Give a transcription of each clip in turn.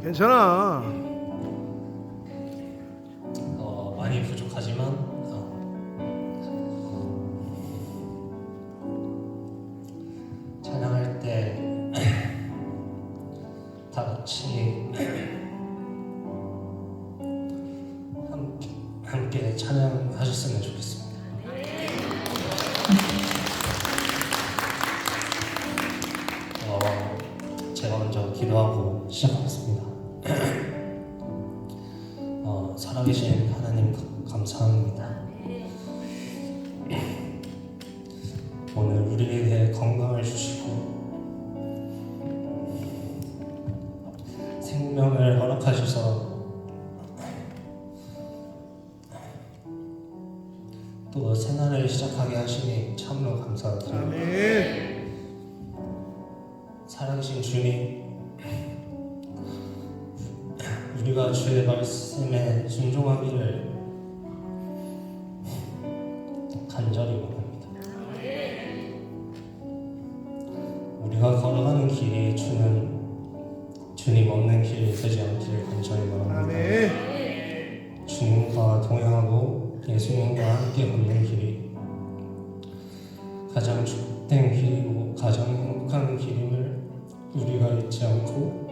괜찮아. 많이 부족하지만 찬양할 때 다 같이 함께 찬양하셨으면 좋겠습니다. 제가 먼저 기도하고 시작하겠습니다. 살아계신 하나님 감사합니다. 오늘 우리에게 건강을 주시고 생명을 허락하셔서 또 새날을 시작하게 하시니 참으로 감사드립니다. 아멘. 살아계신 주님, 우리가 주의 말씀에 순종하기를 간절히 원합니다. 우리가 걸어가는 길이 주님 없는 길이 되지 않기를 간절히 원합니다. 아멘. 주님과 동행하고 예수님과 함께 걷는 길이 가장 주된 길이고 가장 행복한 길임을 우리가 잊지 않고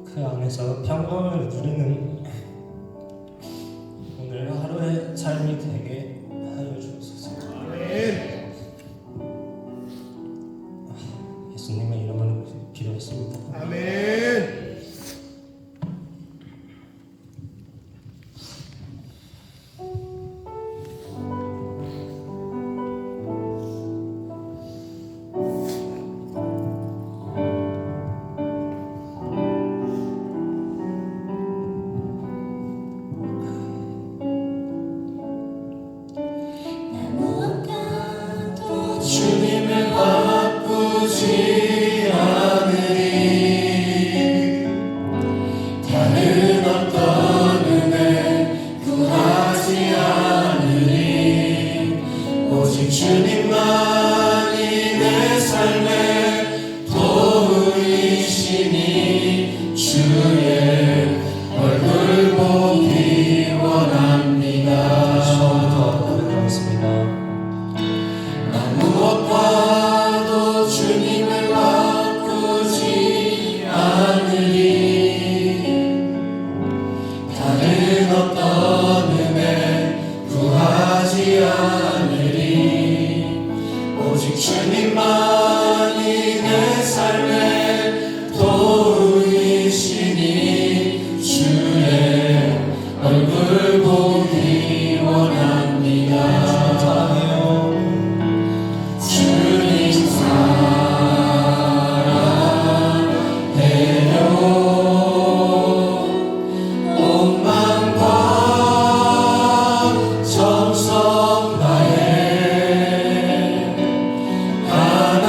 그 안에서 평강을 누리는 오늘 하루의 삶이 되게 하여 주옵소서. 아멘. 예수님의 이름으로 기도했습니다. 아멘. 주님을 바꾸지 않으리. 다른 어떤 은혜 구하지 않으리. 오직 주님만이 내 삶의 도우이시니 주의 얼굴 보기 원합니다. 처음부터 고백하겠습니다. 무엇과도 주님을 바꾸지 않으리. 다른 어떤 은혜 구하지 않으리. 오직 주님만이 내 삶의 도우이시니 주의 얼굴 보기 원합니다. 사랑해요. 주님 사랑해요. 온 마음과 정성 다해 하나님을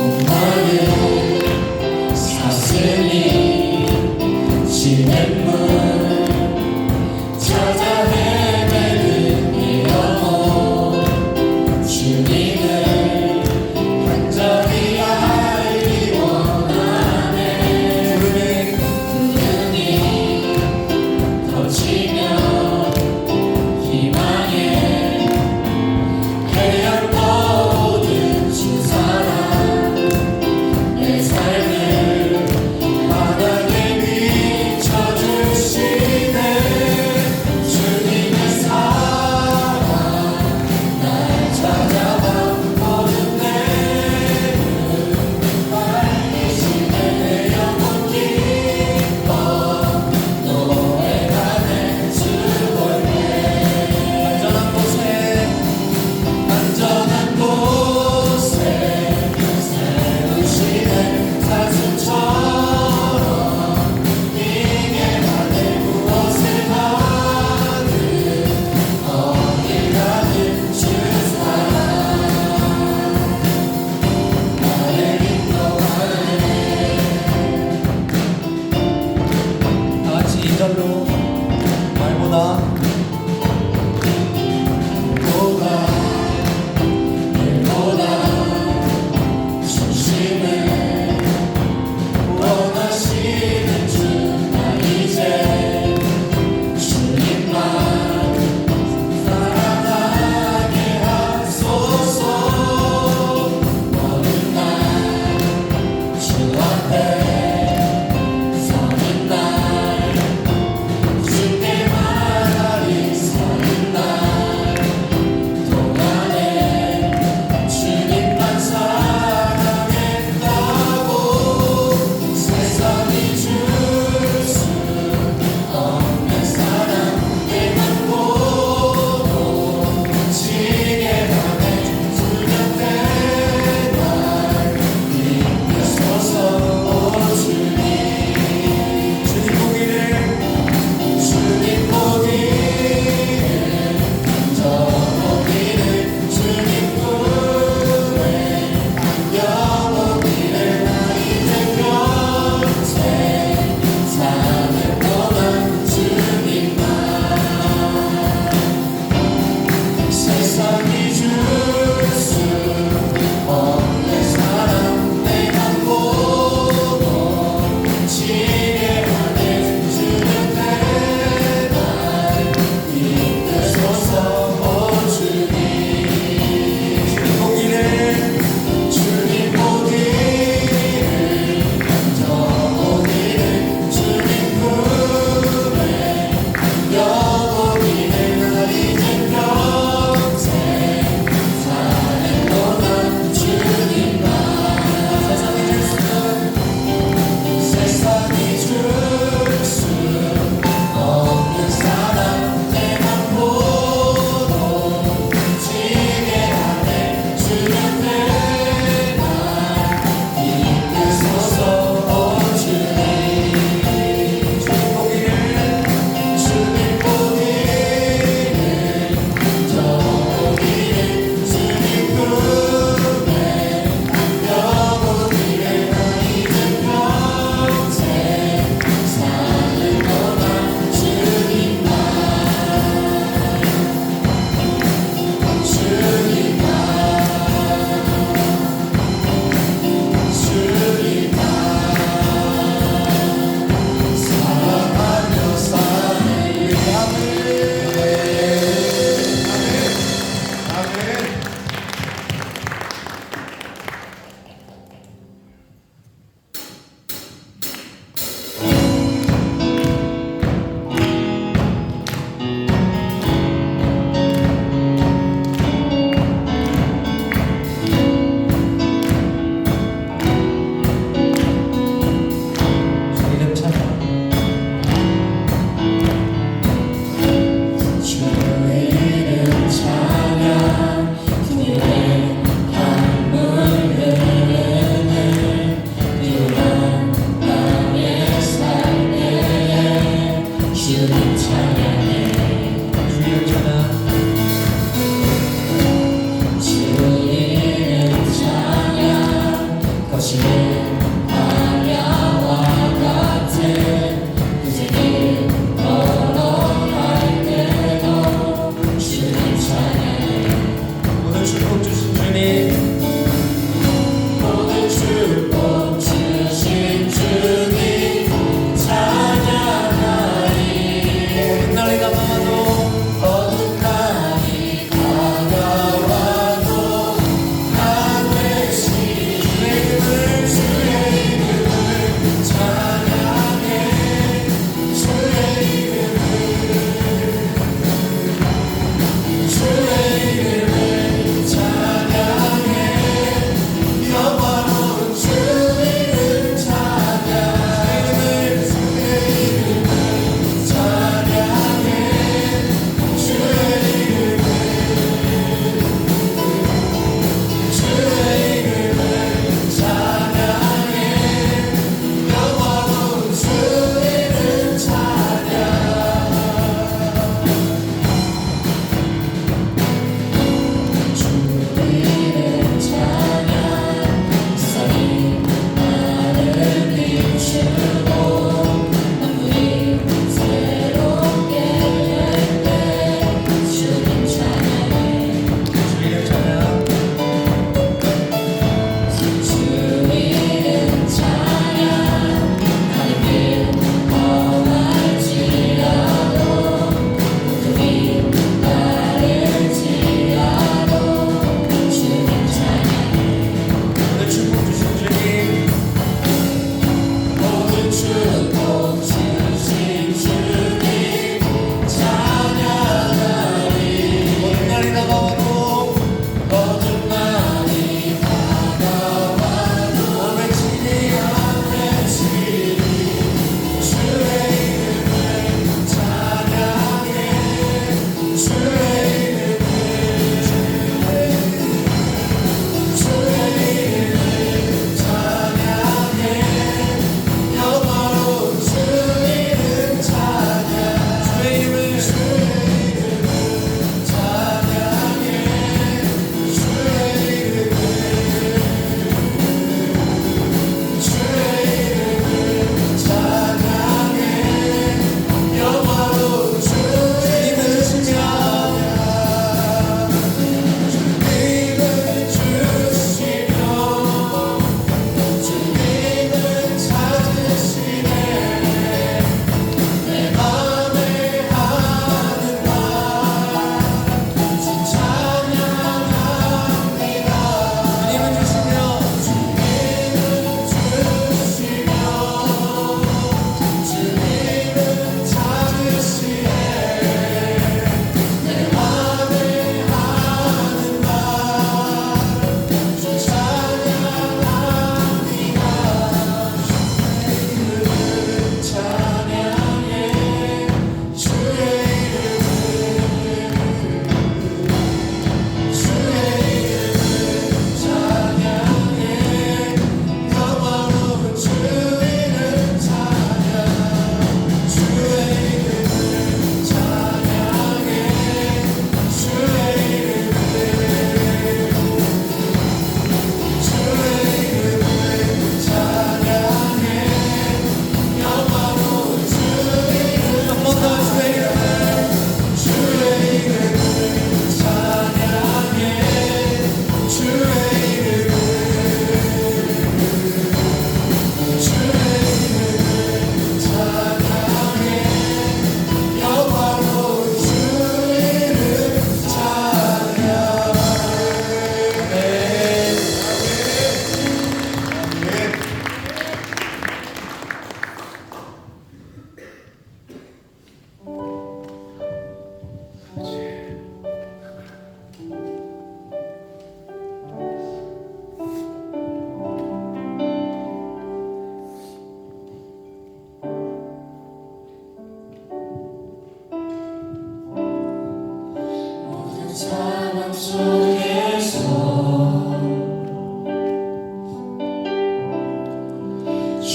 목마른 사슴이 시냇물 찾아 헤매는 이 영혼 주님을 간절히 알기 원하네 구름이 덮치며 희망의 해안 떠오른 주 사랑 내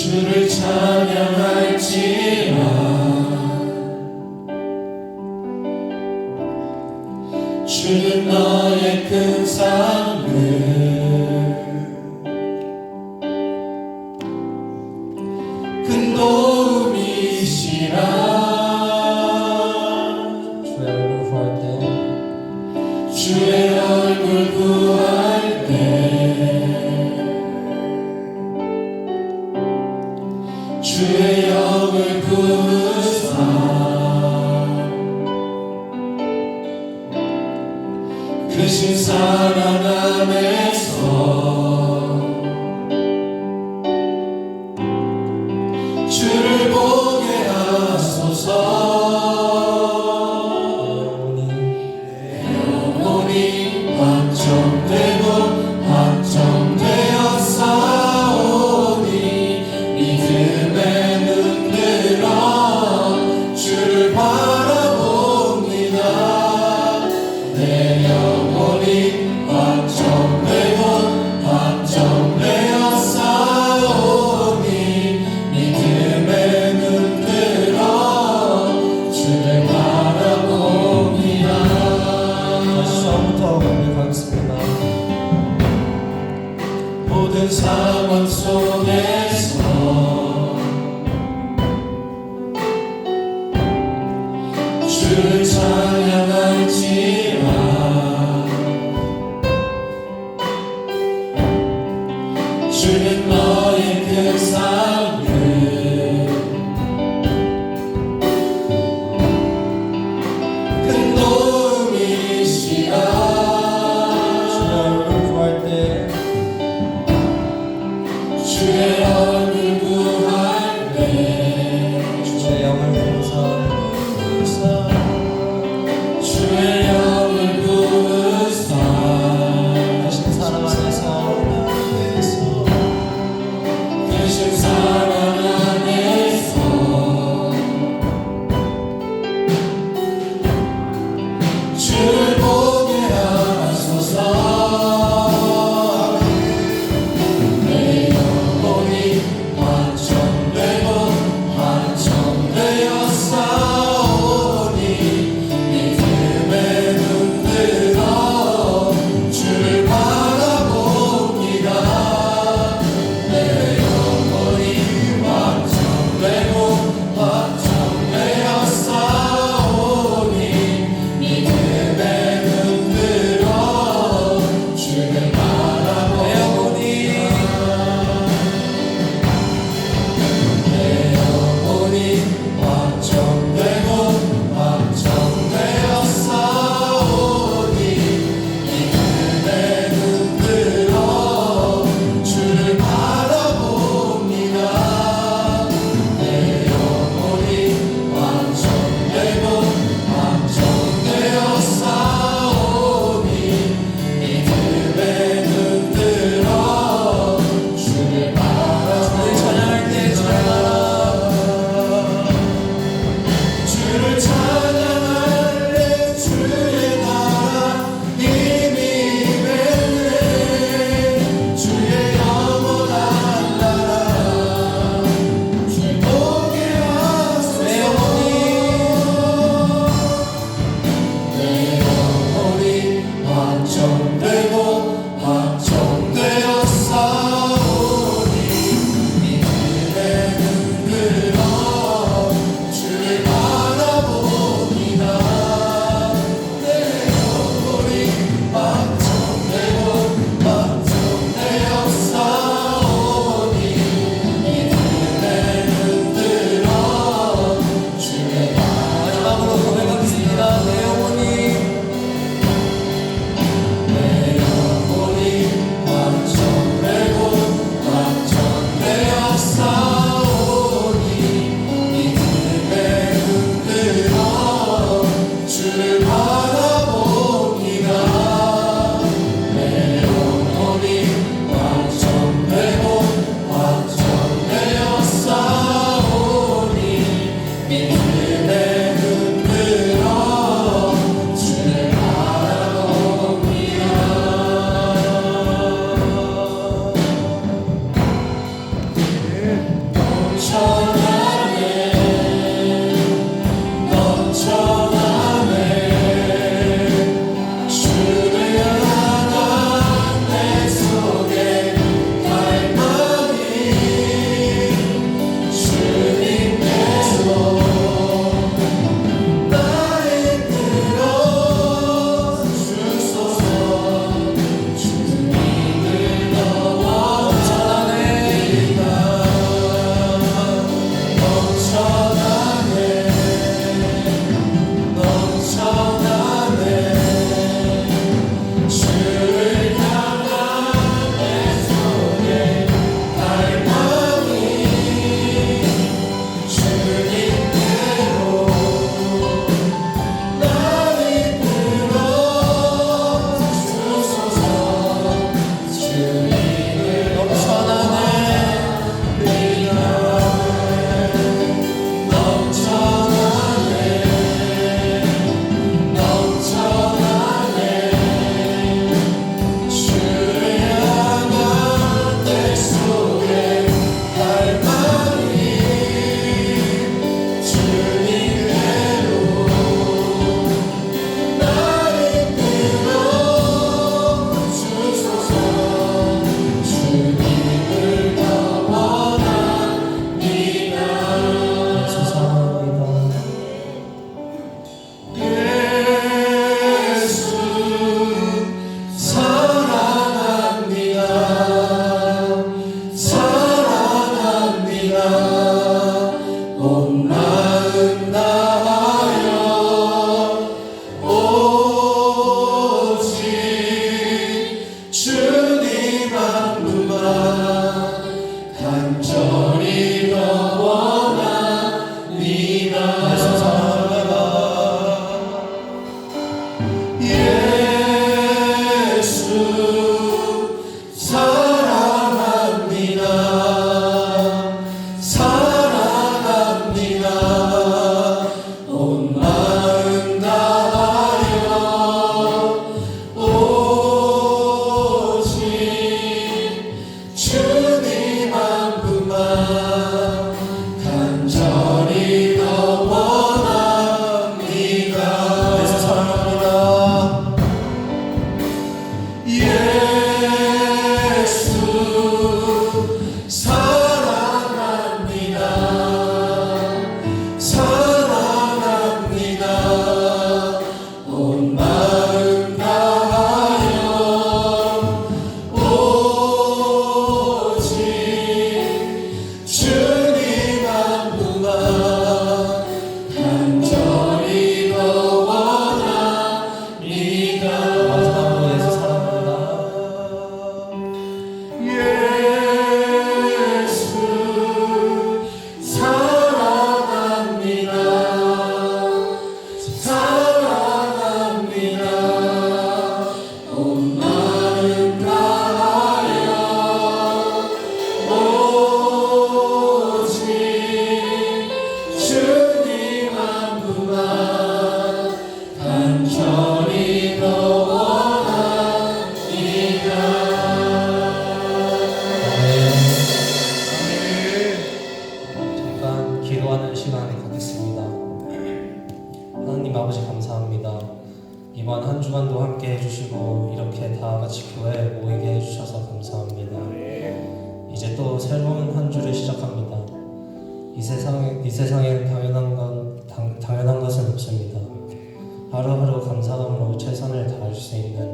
주를 찬양할지라 주는 너의 큰 상급 큰 도움이시라 주의 얼굴 구할 때 주의 얼굴 구할 때 주의 영을 부으사 크신 사랑 안에서 주를 보게 하소서 영혼이 확정되고 확정되었사오니 믿음에 눈들어 주를 바라봅니다 내 영혼이 확정되고 확정되었사오니 믿음에 눈들어 주를 바라봅니다 다시 처음부터 고백하겠습니다. 모든 상황 속에서 주를 찬양할지라 주는 너의 큰 상급 큰 도움이시라 주의 얼굴 구할 때 주의 얼굴 구할 때 주의 영을 부으사 주의 영을 부으사 크신 사랑 안에서 크신 사랑 안에서 주를 보게 하소서 내 영혼이 기도하는 시간을 갖겠습니다. 하나님 아버지 감사합니다. 이번 한 주간도 함께 해주시고 이렇게 다 같이 교회에 모이게 해주셔서 감사합니다. 이제 또 새로운 한 주를 시작합니다. 이 세상엔 당연한 것은 없습니다. 하루하루 감사함으로 최선을 다할 수 있는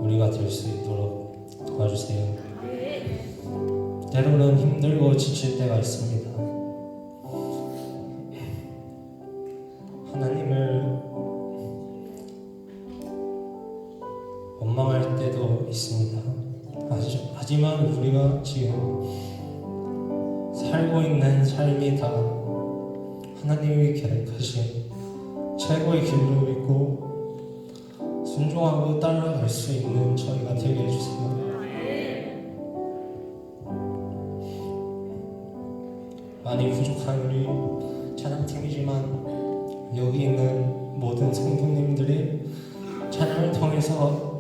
우리가 될 수 있도록 도와주세요. 때로는 힘들고 지칠 때가 있습니다. 하나님을 원망할 때도 있습니다. 하지만 우리가 지금 살고 있는 삶이 다 하나님이 계획하신 최고의 길로 믿고 순종하고 따라갈 수 있는 저희가 되게 해주세요. 많이 부족한 우리 찬양팀이지만 여기 있는 모든 성도님들이 찬양을 통해서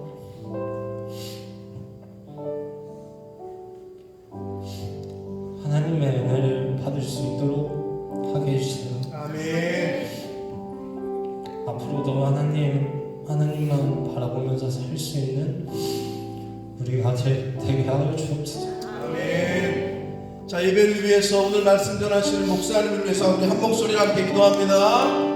하나님의 은혜를 받을 수 있도록 하게 해주세요. 아멘. 앞으로도 하나님만 바라보면서 살 수 있는 우리가 되게 하여 주옵소서. 아멘. 자, 예배를 위해서 오늘 말씀 전하시는 목사님을 위해서 우리 한 목소리로 함께 기도합니다.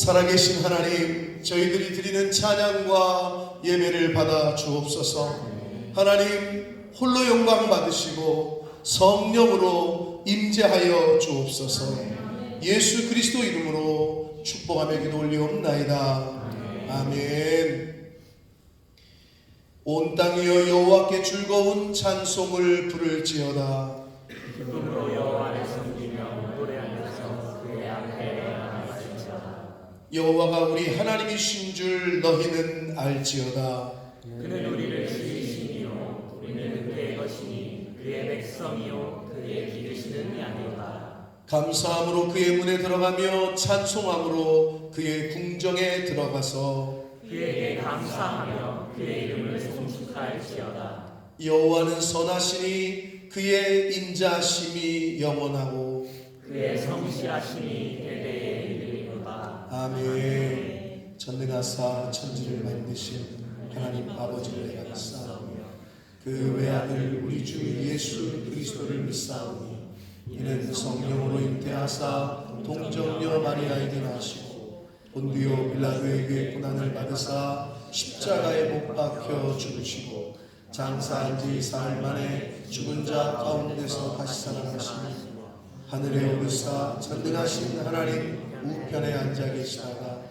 살아계신 하나님, 저희들이 드리는 찬양과 예배를 받아 주옵소서. 하나님 홀로 영광 받으시고 성령으로 임재하여 주옵소서. 예수 그리스도 이름으로 축복하며 기도 올리옵나이다. 아멘. 온 땅이여 여호와께 즐거운 찬송을 부를지어다. 기쁨으로 여호와를 섬기며 노래하면서 그의 앞에 나아갈지어다. 여호와가 우리 하나님이신 줄 너희는 알지어다. 그는 우리를 지으시니요 우리는 그의 것이니 그의 백성이요 그의 기르시는 양이로다. 감사함으로 그의 문에 들어가며 찬송함으로 그의 궁정에 들어가서 그에게 감사하며 그의 이름을 송축할지어다. 여호와는 선하시니 그의 인자심이 영원하고 그의 성실하심이 대대에 이르리로다. 아멘. 전능하사 천지를 만드신 하나님 아버지를 내가 믿사오며 그 외아들 우리 주 예수 그리스도를 믿사오니 이는 성령으로 잉태하사 동정녀 마리아에게 나시고 본디오 빌라도에게 고난을 받으사 십자가에 못 박혀 죽으시고 장사한 지 사흘 만에 죽은 자 가운데서 다시 살아나시니 하늘에 오르사 전능하신 하나님 우편에 앉아 계시다가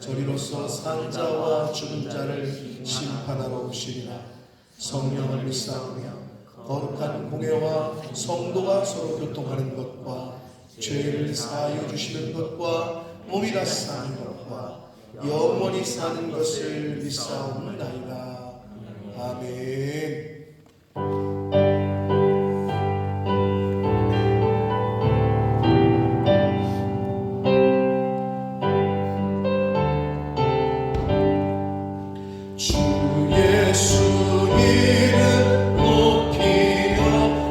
저리로서 산 자와 죽은 자를 심판하러 오시리라. 성령을 믿사오며 거룩한 공회와 성도가 서로 교통하는 것과 죄를 사하여 주시는 것과 몸이 다시 사는 것과 영원히 사는 것을 믿사옵나이다. 아멘. 주 예수 이름 높이며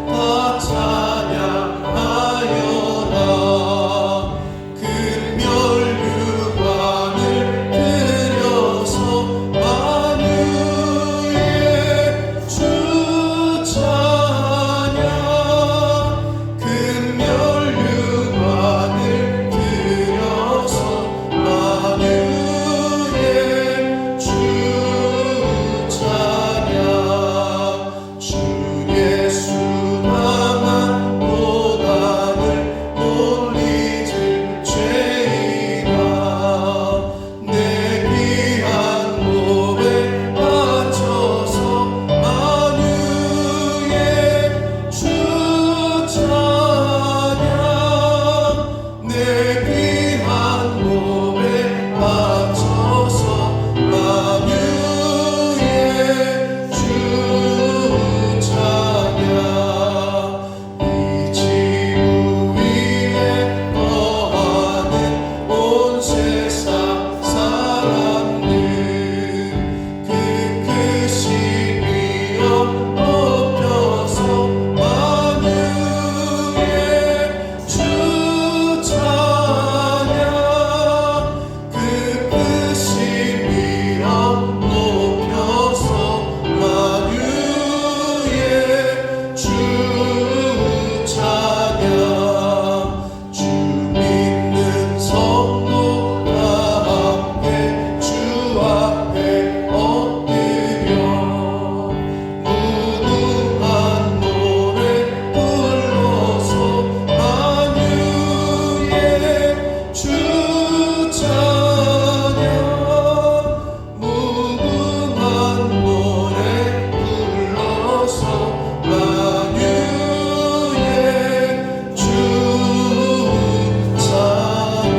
다 찬양하여라. 금멸류관을 들여서 만유의 주 찬양. 금멸류관을 들여서 만유의 주 찬양. 주 예수 나만 고난을 놀리질 죄이나 내 귀한 몸에 바쳐서 만유의 주 찬양. 내 귀한 몸에 바쳐서 만유의 주 찬양. 이 지구 위에 거하는 온 세상 사람들 그 크신 위엄 높여서 만유의 주 찬양. 그 크신 위엄 높여서 만유의 주 찬양. 주 믿는 성도 다 함께 주 앞에 엎드려 무궁한 노래 불러서 만유의 주 찬양. 무궁한 노래 불러서 만유의 주 찬양.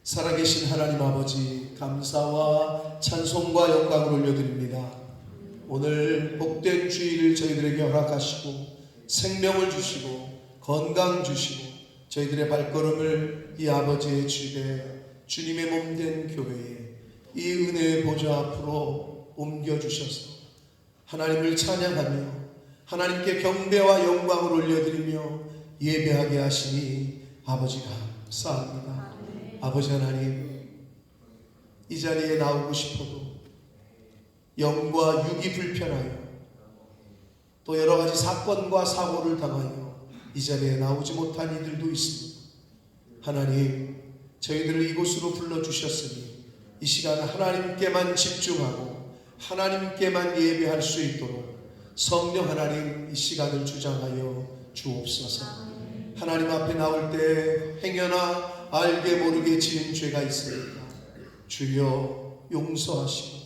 살아계신 하나님 아버지, 감사와 찬송과 영광을 올려드립니다. 오늘 복된 주일을 저희들에게 허락하시고 생명을 주시고 건강 주시고 저희들의 발걸음을 이 아버지의 집에 주님의 몸된 교회에 이 은혜의 보좌 앞으로 옮겨주셔서 하나님을 찬양하며 하나님께 경배와 영광을 올려드리며 예배하게 하시니 아버지 영과 육이 불편하여 또 여러 가지 사건과 사고를 당하여 이 자리에 나오지 못한 이들도 있습니다. 하나님, 저희들을 이곳으로 불러주셨으니 이 시간 하나님께만 집중하고 하나님께만 예배할 수 있도록 성령 하나님 이 시간을 주장하여 주옵소서. 하나님 앞에 나올 때 행여나 알게 모르게 지은 죄가 있으니까 주여 용서하시고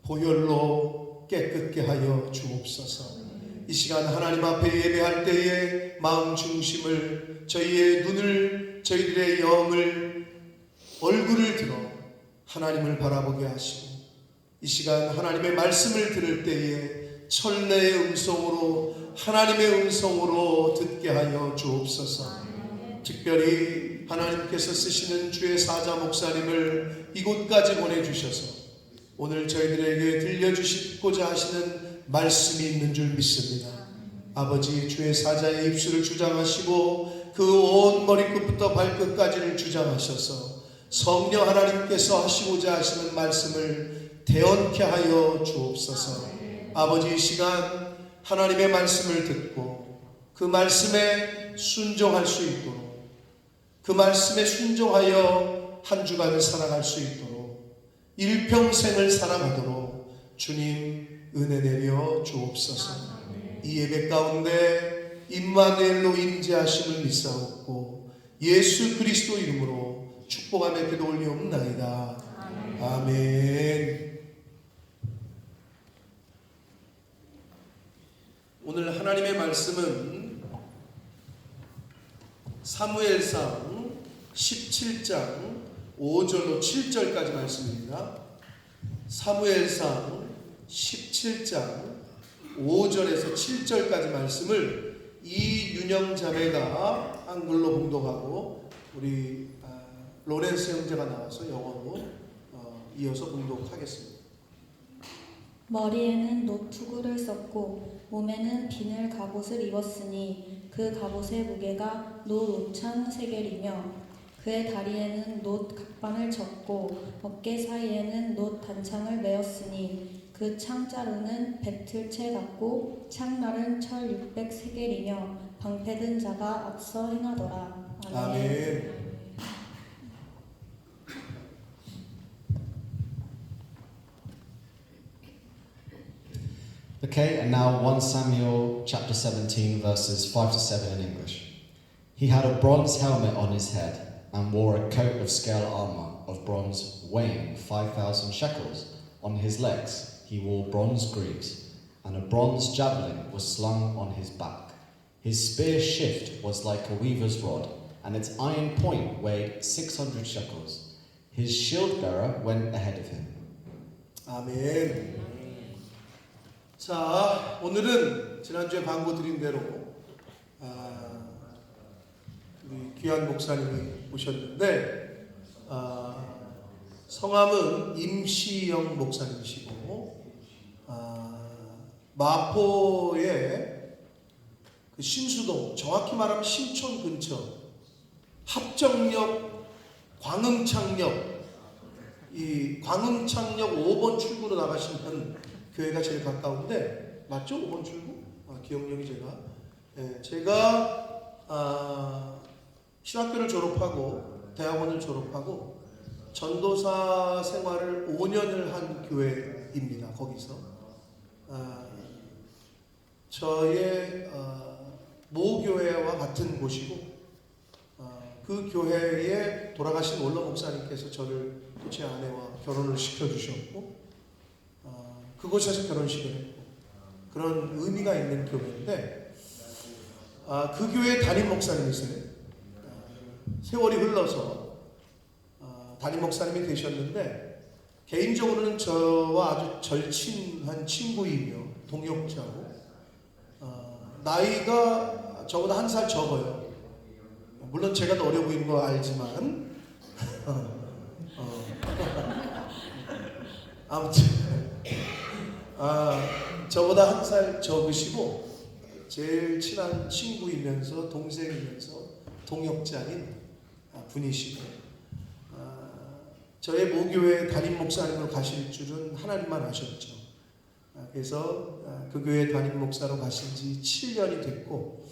보혈로 깨끗게 하여 주옵소서. 이 시간 하나님 앞에 예배할 때에 마음 중심을, 저희의 눈을, 저희들의 영을, 얼굴을 들어 하나님을 바라보게 하시고 이 시간 하나님의 말씀을 들을 때에 천내의 음성으로, 하나님의 음성으로 듣게 하여 주옵소서. 특별히 하나님께서 쓰시는 주의 사자 목사님을 이곳까지 보내주셔서 오늘 저희들에게 들려주시고자 하시는 말씀이 있는 줄 믿습니다. 아버지, 주의 사자의 입술을 주장하시고 그 온 머리끝부터 발끝까지를 주장하셔서 성령 하나님께서 하시고자 하시는 말씀을 대언케 하여 주옵소서. 아버지, 이 시간 하나님의 말씀을 듣고 그 말씀에 순종할 수 있도록, 그 말씀에 순종하여 한 주간을 살아갈 수 있도록, 일평생을 살아가도록 주님 은혜 내려 주옵소서. 이 예배 가운데 임마누엘로 임재하심을 믿사옵고 예수 그리스도 이름으로 축복하며 기도 올리옵나이다. 아멘. 오늘 하나님의 말씀은 사무엘상 17장 5절로 7절까지 말씀입니다. 사무엘상 17장 5절에서 7절까지 말씀을 이윤영 자매가 한글로 봉독하고 우리 로렌스 형제가 나와서 영어로 이어서 봉독하겠습니다. 머리에는 노투구를 썼고 몸에는 비늘 갑옷을 입었으니 그 갑옷의 무게가 노 5천 세겔이며 그의 다리에는 노 각반을 쳤고 어깨 사이에는 노 단창을 메었으니 그 창자루는 배틀채 같고 창날은 철 600세겔이며 방패든 자가 앞서 행하더라. 아멘. Okay, and now 1 Samuel chapter 17 verses 5 to 7 in English. He had a bronze helmet on his head and wore a coat of scale armor of bronze weighing 5,000 shekels. On his legs he wore bronze greaves, and a bronze javelin was slung on his back. His spear shift was like a weaver's rod, and its iron point weighed 600 shekels. His shield bearer went ahead of him. 아멘. 자, 오늘은 지난주에 광고 드린 대로 우리 귀한 목사님이 오셨는데 성함은 임시영 목사님이시고 마포의 그 신수동, 정확히 말하면 신촌 근처 합정역 광흥창역, 이 광흥창역 5번 출구로 나가시면 교회가 제일 가까운데 맞죠? 5번 출구? 기억력이 제가 신학교를 졸업하고 대학원을 졸업하고 전도사 생활을 5년을 한 교회입니다. 거기서 저의 모교회와 같은 곳이고 그 교회에 돌아가신 원로 목사님께서 저를 또 제 아내와 결혼을 시켜주셨고 그곳에서 결혼식을 했고 그런 의미가 있는 교회인데 그 교회의 담임 목사님이세요. 세월이 흘러서 담임 목사님이 되셨는데 개인적으로는 저와 아주 절친한 친구이며 동역자고 나이가 저보다 한 살 적어요. 물론 제가 더 어려 보이는 거 알지만 아무튼 저보다 한 살 적으시고 제일 친한 친구이면서 동생이면서 동역자인 분이시고 저의 모교회 담임 목사님으로 가실 줄은 하나님만 아셨죠. 그래서 그 교회 담임 목사로 가신 지 7년이 됐고,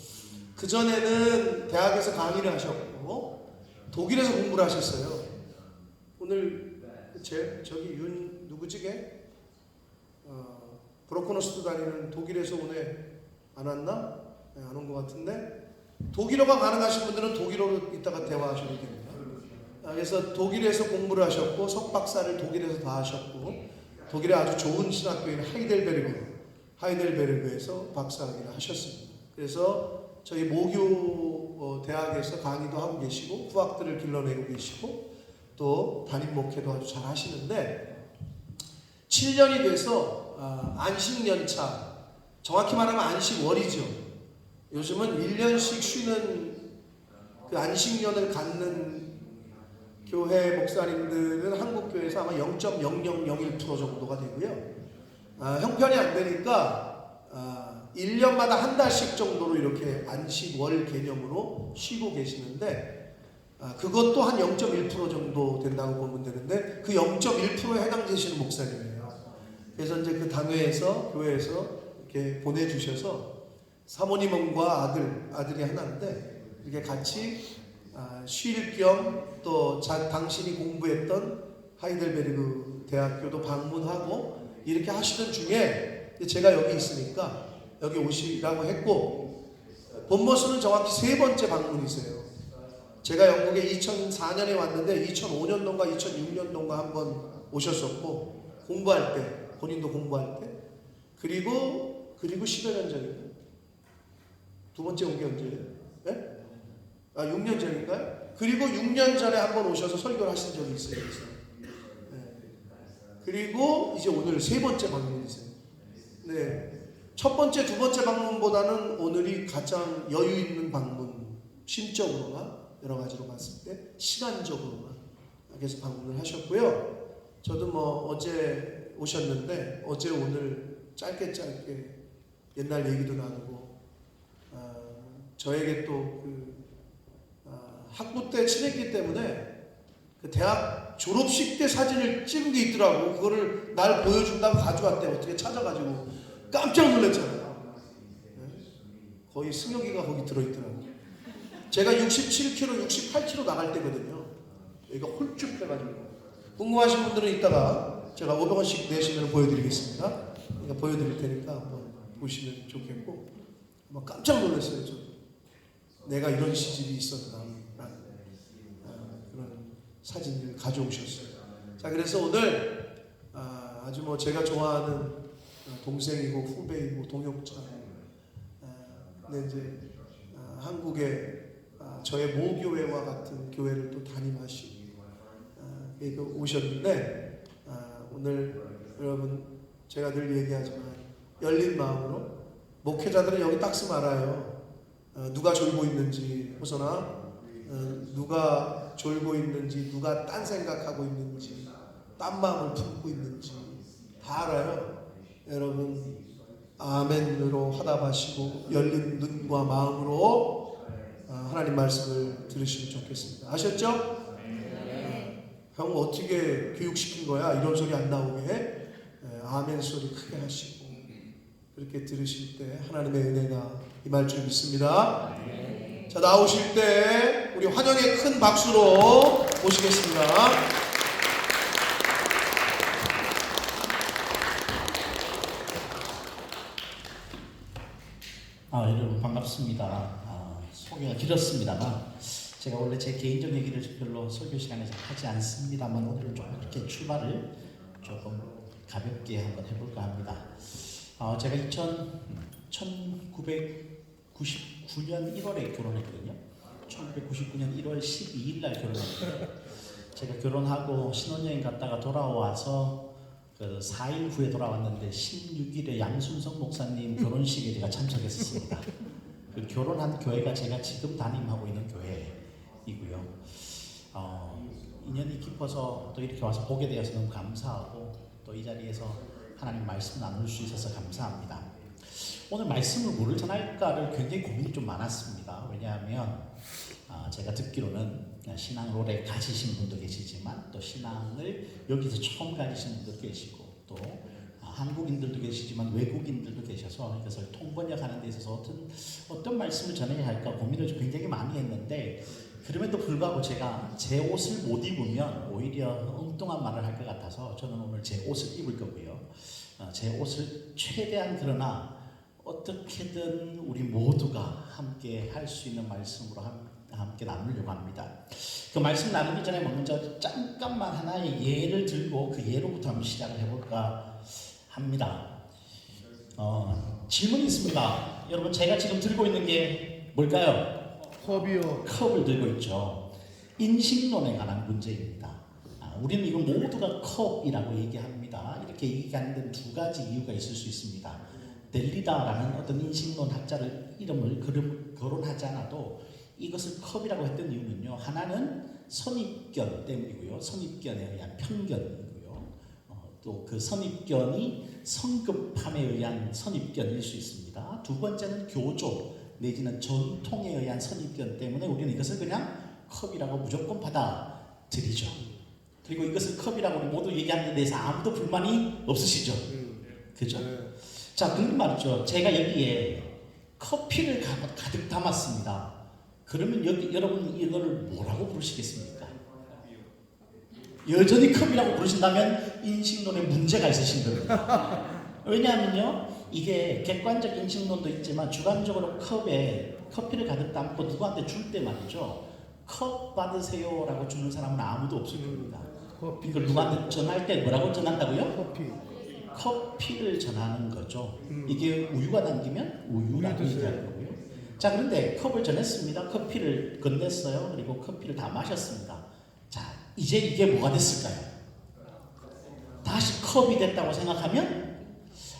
그전에는 대학에서 강의를 하셨고 독일에서 공부를 하셨어요. 오늘 저기 누구지게? 브로커너스도 다니는 독일에서 오네. 안 왔나? 네, 안 온 것 같은데, 독일어가 가능하신 분들은 독일어로 이따가 대화하셔도 됩니다. 그래서 독일에서 공부를 하셨고 석박사를 독일에서 다 하셨고, 독일의 아주 좋은 신학교인 하이델베르그에서 박사학위를 하셨습니다. 그래서 저희 모교 대학에서 강의도 하고 계시고 후학들을 길러내고 계시고 또 담임 목회도 아주 잘 하시는데, 7년이 돼서 안식년차, 정확히 말하면 안식월이죠. 요즘은 1년씩 쉬는 그 안식년을 갖는 교회 목사님들은 한국 교회에서 아마 0.0001% 정도가 되고요. 형편이 안 되니까 1년마다 한 달씩 정도로 이렇게 안식월 개념으로 쉬고 계시는데, 그것도 한 0.1% 정도 된다고 보면 되는데, 그 0.1%에 해당되시는 목사님이에요. 그래서 이제 그 당회에서 교회에서 이렇게 보내주셔서 사모님과 아들이 하나인데 이렇게 같이 쉴 겸 또 당신이 공부했던 하이델베르그 대학교도 방문하고 이렇게 하시던 중에 제가 여기 있으니까 여기 오시라고 했고, 본버스는 정확히 3번째 방문이세요. 제가 영국에 2004년에 왔는데 2005년도인가 2006년도인가 한번 오셨었고, 공부할 때, 본인도 공부할 때, 그리고 10여 년 전이에요. 두 번째 온 게 언제예요? 네? 6년 전인가요? 그리고 6년 전에 한번 오셔서 설교를 하신 적이 있어요. 네. 그리고 이제 오늘 3번째 방문이세요. 네. 첫 번째, 두 번째 방문보다는 오늘이 가장 여유 있는 방문, 심적으로나 여러 가지로 봤을 때 시간적으로나 그래서 방문을 하셨고요. 저도 어제 오셨는데 어제 오늘 짧게 옛날 얘기도 나누고, 저에게 또 학부 때 친했기 때문에 그 대학 졸업식 때 사진을 찍은 게 있더라고. 그거를 날 보여준다고 가져왔대. 어떻게 찾아가지고 깜짝 놀랐잖아요. 거의 승혁이가 거기 들어있더라고. 제가 67kg, 68kg 나갈 때거든요. 여기가 홀쭉 해가지고. 궁금하신 분들은 이따가 제가 500원씩 내시면 보여드리겠습니다. 그러니까 보여드릴 테니까 한번 보시면 좋겠고, 깜짝 놀랐어요. 저. 내가 이런 시집이 있었나 라는 그런 사진을 가져오셨어요. 자, 그래서 오늘 아주 제가 좋아하는 동생이고 후배이고 동역자, 근데 이제 한국의 저의 모교회와 같은 교회를 또 담임하시고 오셨는데, 오늘 여러분 제가 늘 얘기하지만 열린 마음으로, 목회자들은 여기 딱 쓰면 알아요. 누가 졸고 있는지, 호선아, 누가 졸고 있는지, 누가 딴 생각하고 있는지, 딴 마음을 품고 있는지 다 알아요. 여러분 아멘으로 화답하시고 열린 눈과 마음으로 하나님 말씀을 들으시면 좋겠습니다. 아셨죠? 형 어떻게 교육시킨 거야? 이런 소리 안 나오게 아멘 소리 크게 하시고 그렇게 들으실 때 하나님의 은혜가 임할 줄 믿습니다. 자, 나오실 때 우리 환영의 큰 박수로 모시겠습니다. 여러분 반갑습니다. 소개가 길었습니다만 제가 원래 제 개인적 얘기를 별로 설교 시간에서 하지 않습니다만 오늘은 좀 이렇게 출발을 조금 가볍게 한번 해볼까 합니다. 제가 1999년 1월에 결혼했거든요. 1999년 1월 12일 날 결혼했거든요. 제가 결혼하고 신혼여행 갔다가 돌아와서 그 4일 후에 돌아왔는데 16일에 양순성 목사님 결혼식에 제가 참석했었습니다. 그 결혼한 교회가 제가 지금 담임하고 있는 교회이고요. 인연이 깊어서 또 이렇게 와서 보게 되어서 너무 감사하고 또 이 자리에서 하나님 말씀 나눌 수 있어서 감사합니다. 오늘 말씀을 뭐를 전할까를 굉장히 고민이 좀 많았습니다. 왜냐하면 제가 듣기로는 신앙을 오래 가지신 분도 계시지만 또 신앙을 여기서 처음 가지신 분도 계시고 또 한국인들도 계시지만 외국인들도 계셔서 이것을 통번역하는 데 있어서 어떤 말씀을 전해야 할까 고민을 굉장히 많이 했는데 그럼에도 불구하고 제가 제 옷을 못 입으면 오히려 엉뚱한 말을 할 것 같아서 저는 오늘 제 옷을 입을 거고요. 제 옷을 최대한 그러나 어떻게든 우리 모두가 함께 할 수 있는 말씀으로 함께 나누려고 합니다. 그 말씀 나누기 전에 먼저 잠깐만 하나의 예를 들고 그 예로부터 한번 시작을 해볼까 합니다. 질문이 있습니다. 여러분 제가 지금 들고 있는 게 뭘까요? 컵이요. 컵을 들고 있죠. 인식론에 관한 문제입니다. 우리는 이거 모두가 컵이라고 얘기합니다. 이렇게 얘기하는 데는 두 가지 이유가 있을 수 있습니다. 델리다라는 어떤 인식론 학자를 이름을 거론하지 않아도 이것을 컵이라고 했던 이유는요. 하나는 선입견 때문이고요. 선입견에 의한 편견이고요. 또 그 선입견이 성급함에 의한 선입견일 수 있습니다. 두 번째는 교조 내지는 전통에 의한 선입견 때문에 우리는 이것을 그냥 컵이라고 무조건 받아들이죠. 그리고 이것을 컵이라고 우리 모두 얘기하는 데 대해서 아무도 불만이 없으시죠? 그죠? 자, 그런 말이죠. 제가 여기에 커피를 가득 담았습니다. 그러면 여러분 이거를 뭐라고 부르시겠습니까? 여전히 컵이라고 부르신다면 인식론에 문제가 있으신 겁니다. 왜냐하면요, 이게 객관적 인식론도 있지만 주관적으로 컵에 커피를 가득 담고 누구한테 줄 때 말이죠. 컵 받으세요라고 주는 사람은 아무도 없을 겁니다. 이걸 누구한테 전할 때 뭐라고 전한다고요? 커피를 전하는 거죠. 이게 우유가 담기면 우유라고 얘기할 거고요. 자, 그런데 컵을 전했습니다. 커피를 건넸어요. 그리고 커피를 다 마셨습니다. 자, 이제 이게 뭐가 됐을까요? 다시 컵이 됐다고 생각하면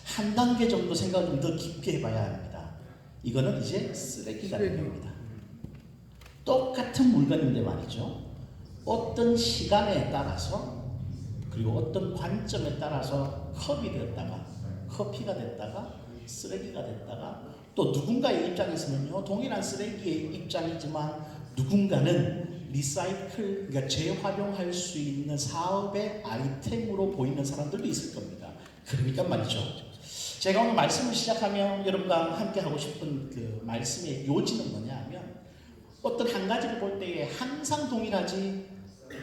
한 단계 정도 생각을 좀 더 깊게 해봐야 합니다. 이거는 이제 쓰레기가 된 겁니다. 똑같은 물건인데 말이죠. 어떤 시간에 따라서 그리고 어떤 관점에 따라서 컵이 됐다가 커피가 됐다가 쓰레기가 됐다가 또 누군가의 입장에서는요, 동일한 쓰레기의 입장이지만 누군가는 리사이클, 그러니까 재활용할 수 있는 사업의 아이템으로 보이는 사람들도 있을 겁니다. 그러니까 말이죠. 제가 오늘 말씀을 시작하면 여러분과 함께 하고 싶은 그 말씀의 요지는 뭐냐 하면 어떤 한 가지를 볼 때에 항상 동일하지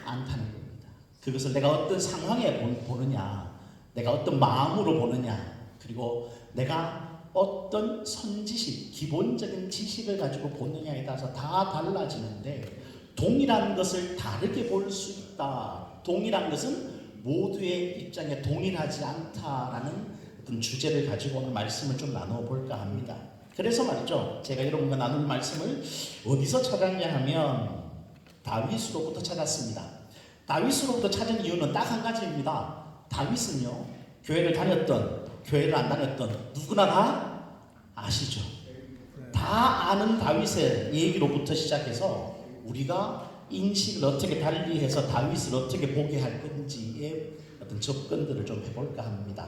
않다는 겁니다. 그것을 내가 어떤 상황에 보느냐, 내가 어떤 마음으로 보느냐, 그리고 내가 어떤 선지식, 기본적인 지식을 가지고 보느냐에 따라서 다 달라지는데 동일한 것을 다르게 볼 수 있다. 동일한 것은 모두의 입장에 동일하지 않다라는 어떤 주제를 가지고 오늘 말씀을 좀 나누어 볼까 합니다. 그래서 말이죠. 제가 여러분과 나눌 말씀을 어디서 찾았냐 하면 다윗으로부터 찾았습니다. 다윗으로부터 찾은 이유는 딱 한 가지입니다. 다윗은요, 교회를 다녔던, 교회를 안 다녔던 누구나 다 아시죠. 다 아는 다윗의 얘기로부터 시작해서 우리가 인식을 어떻게 달리해서 다윗을 어떻게 보게 할 건지의 어떤 접근들을 좀 해볼까 합니다.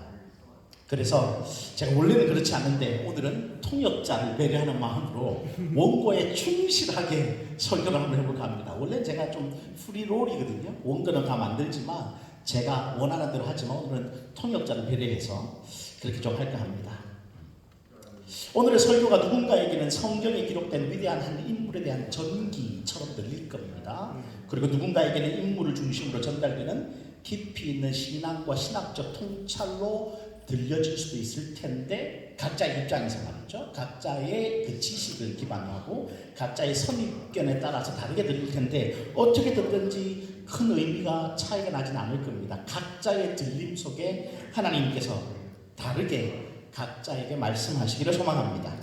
그래서 제가 원래는 그렇지 않은데 오늘은 통역자를 배려하는 마음으로 원고에 충실하게 설교를 한번 해볼까 합니다. 원래 제가 좀 프리롤이거든요. 원고는 다 만들지만 제가 원하는 대로 하지만 오늘은 통역자를 배려해서 그렇게 좀 할까 합니다. 오늘의 설교가 누군가에게는 성경에 기록된 위대한 한 인물에 대한 전기처럼 들릴 겁니다. 그리고 누군가에게는 인물을 중심으로 전달되는 깊이 있는 신앙과 신학적 통찰로 들려질 수도 있을 텐데 각자의 입장에서 말이죠. 각자의 그 지식을 기반하고 각자의 선입견에 따라서 다르게 들릴 텐데 어떻게 듣든지 큰 의미가 차이가 나진 않을 겁니다. 각자의 들림 속에 하나님께서 다르게 각자에게 말씀하시기를 소망합니다.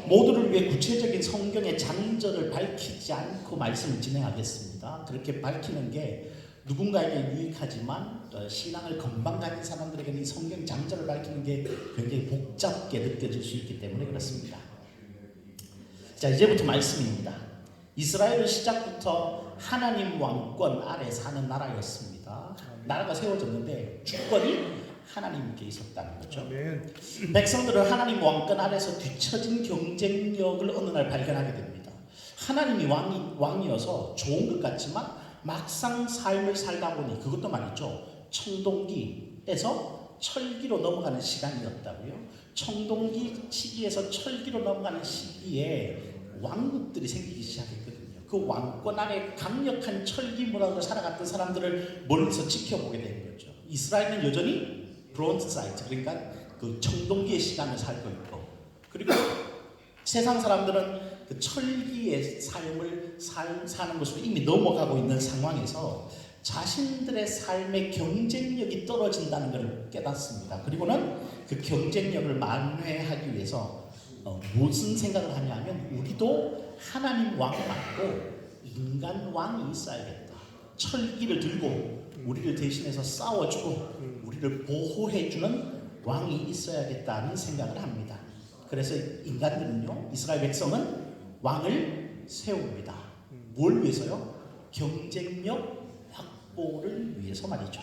모두를 위해 구체적인 성경의 장절을 밝히지 않고 말씀을 진행하겠습니다. 그렇게 밝히는 게 누군가에게 유익하지만 신앙을 금방 가진 사람들에게는 이 성경 장절을 밝히는 게 굉장히 복잡게 느껴질 수 있기 때문에 그렇습니다. 자, 이제부터 말씀입니다. 이스라엘은 시작부터 하나님 왕권 아래 사는 나라였습니다. 나라가 세워졌는데 주권이 하나님께 있었다는 거죠. 백성들은 하나님 왕권 아래서 뒤처진 경쟁력을 어느 날 발견하게 됩니다. 하나님이 왕이어서 좋은 것 같지만 막상 삶을 살다 보니 그것도 말이죠. 청동기에서 철기로 넘어가는 시간이었다고요. 청동기 시기에서 철기로 넘어가는 시기에 왕국들이 생기기 시작했거든요. 그 왕권 아래 강력한 철기 문화로 살아갔던 사람들을 멀리서 지켜보게 된 거죠. 이스라엘은 여전히 브론즈 사이트, 그러니까 그 청동기의 시간을 살고 있고, 그리고 세상 사람들은 그 철기의 삶을 사는 것으로 이미 넘어가고 있는 상황에서 자신들의 삶의 경쟁력이 떨어진다는 것을 깨닫습니다. 그리고는 그 경쟁력을 만회하기 위해서 무슨 생각을 하냐면, 우리도 하나님 왕 말고 인간 왕이 있어야겠다. 철기를 들고 우리를 대신해서 싸워주고 우리를 보호해주는 왕이 있어야겠다는 생각을 합니다. 그래서 인간들은요, 이스라엘 백성은 왕을 세웁니다. 뭘 위해서요? 경쟁력 확보를 위해서 말이죠.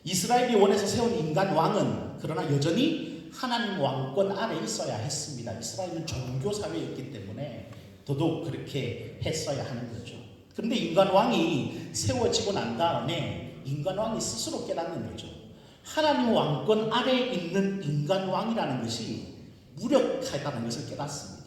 이스라엘이 원해서 세운 인간 왕은 그러나 여전히 하나님 왕권 아래 있어야 했습니다. 이스라엘은 종교 사회였기 때문에 더더욱 그렇게 했어야 하는 거죠. 그런데 인간 왕이 세워지고 난 다음에 인간 왕이 스스로 깨닫는 거죠. 하나님 왕권 아래 있는 인간 왕이라는 것이 무력하다는 것을 깨닫습니다.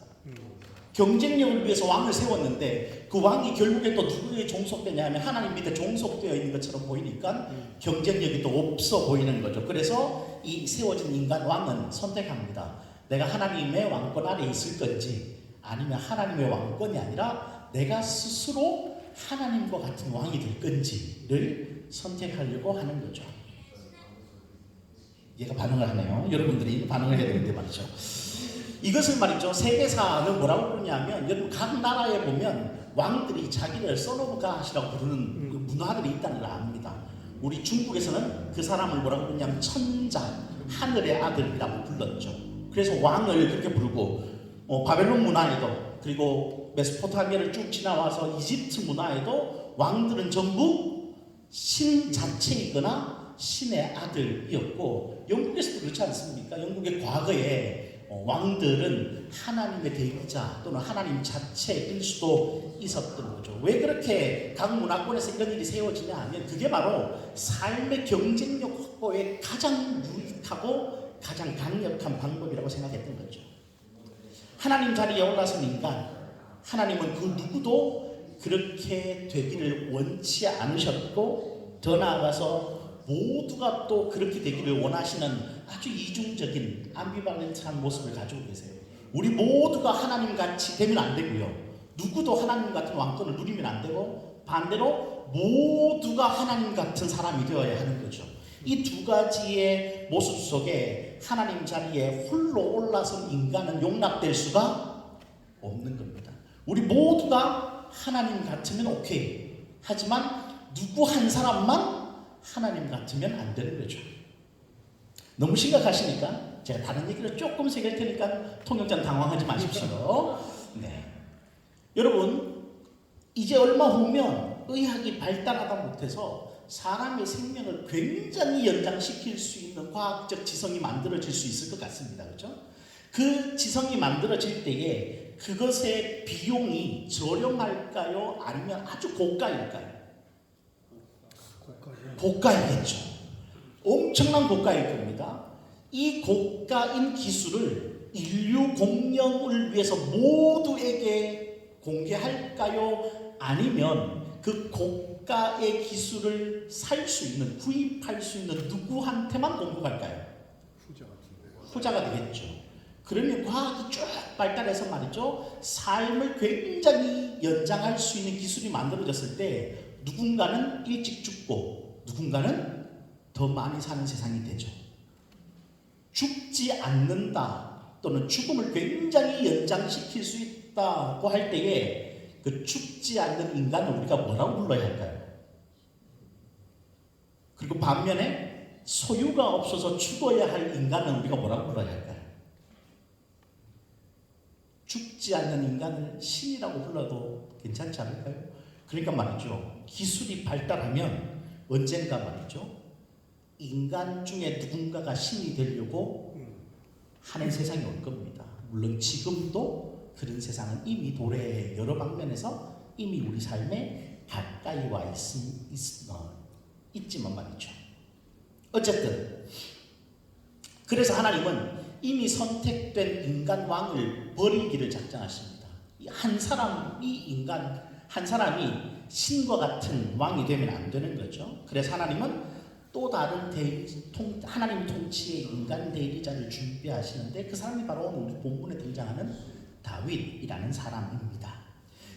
경쟁력을 위해서 왕을 세웠는데 그 왕이 결국에 또 누구에게 종속되냐 하면 하나님 밑에 종속되어 있는 것처럼 보이니까 경쟁력이 또 없어 보이는 거죠. 그래서 이 세워진 인간 왕은 선택합니다. 내가 하나님의 왕권 아래 있을 건지, 아니면 하나님의 왕권이 아니라 내가 스스로 하나님과 같은 왕이 될 건지를 선택하려고 하는 거죠. 얘가 반응을 하네요. 여러분들이 반응을 해야 되는데 말이죠. 이것을 말이죠, 세계사는 뭐라고 부르냐면, 여러분 각 나라에 보면 왕들이 자기를 선오브갓이라고 부르는 그 문화들이 있다는 걸 압니다. 우리 중국에서는 그 사람을 뭐라고 부르냐면 천자, 하늘의 아들이라고 불렀죠. 그래서 왕을 그렇게 부르고, 바벨론 문화에도, 그리고 메소포타미아를 쭉 지나와서 이집트 문화에도 왕들은 전부 신 자체이거나 신의 아들이었고, 영국에서도 그렇지 않습니까? 영국의 과거에 왕들은 하나님의 대리자 또는 하나님 자체일 수도 있었던 거죠. 왜 그렇게 각 문화권에서 이런 일이 세워지냐 하면, 그게 바로 삶의 경쟁력 확보에 가장 유익하고 가장 강력한 방법이라고 생각했던 거죠. 하나님 자리에 올라선 인간, 하나님은 그 누구도 그렇게 되기를 원치 않으셨고, 더 나아가서 모두가 또 그렇게 되기를 원하시는 아주 이중적인 암비발렌트한 모습을 가지고 계세요. 우리 모두가 하나님 같이 되면 안 되고요, 누구도 하나님 같은 왕권을 누리면 안 되고, 반대로 모두가 하나님 같은 사람이 되어야 하는 거죠. 이 두 가지의 모습 속에 하나님 자리에 홀로 올라선 인간은 용납될 수가 없는 겁니다. 우리 모두가 하나님 같으면 오케이. 하지만 누구 한 사람만 하나님 같으면 안 되는 거죠. 너무 심각하시니까 제가 다른 얘기를 조금 새길 테니까 통역자는 당황하지 마십시오. 네. 여러분, 이제 얼마 후면 의학이 발달하다 못해서 사람의 생명을 굉장히 연장시킬 수 있는 과학적 지성이 만들어질 수 있을 것 같습니다. 그렇죠? 그 지성이 만들어질 때에 그것의 비용이 저렴할까요? 아니면 아주 고가일까요? 고가이겠죠. 엄청난 고가일 겁니다. 이 고가인 기술을 인류 공영을 위해서 모두에게 공개할까요? 아니면 그 고가의 기술을 살 수 있는, 구입할 수 있는 누구한테만 공급할까요? 후자가 되겠죠. 그러면 과학이 쭉 발달해서 말이죠, 삶을 굉장히 연장할 수 있는 기술이 만들어졌을 때 누군가는 일찍 죽고 누군가는 더 많이 사는 세상이 되죠. 죽지 않는다 또는 죽음을 굉장히 연장시킬 수 있다고 할 때에 그 죽지 않는 인간을 우리가 뭐라고 불러야 할까요? 그리고 반면에 소유가 없어서 죽어야 할 인간은 우리가 뭐라고 불러야 할까요? 죽지 않는 인간을 신이라고 불러도 괜찮지 않을까요? 그러니까 말이죠, 기술이 발달하면 언젠가 말이죠, 인간 중에 누군가가 신이 되려고 하는 세상이 올 겁니다. 물론 지금도 그런 세상은 이미 도래의 여러 방면에서 이미 우리 삶에 가까이 와 있지만 말이죠. 어쨌든 그래서 하나님은 이미 선택된 인간 왕을 버리기를 작정하십니다. 한 사람이 신과 같은 왕이 되면 안 되는 거죠. 그래서 하나님은 또 다른 하나님 통치의 인간 대리자를 준비하시는데 그 사람이 바로 오늘 본문에 등장하는 다윗이라는 사람입니다.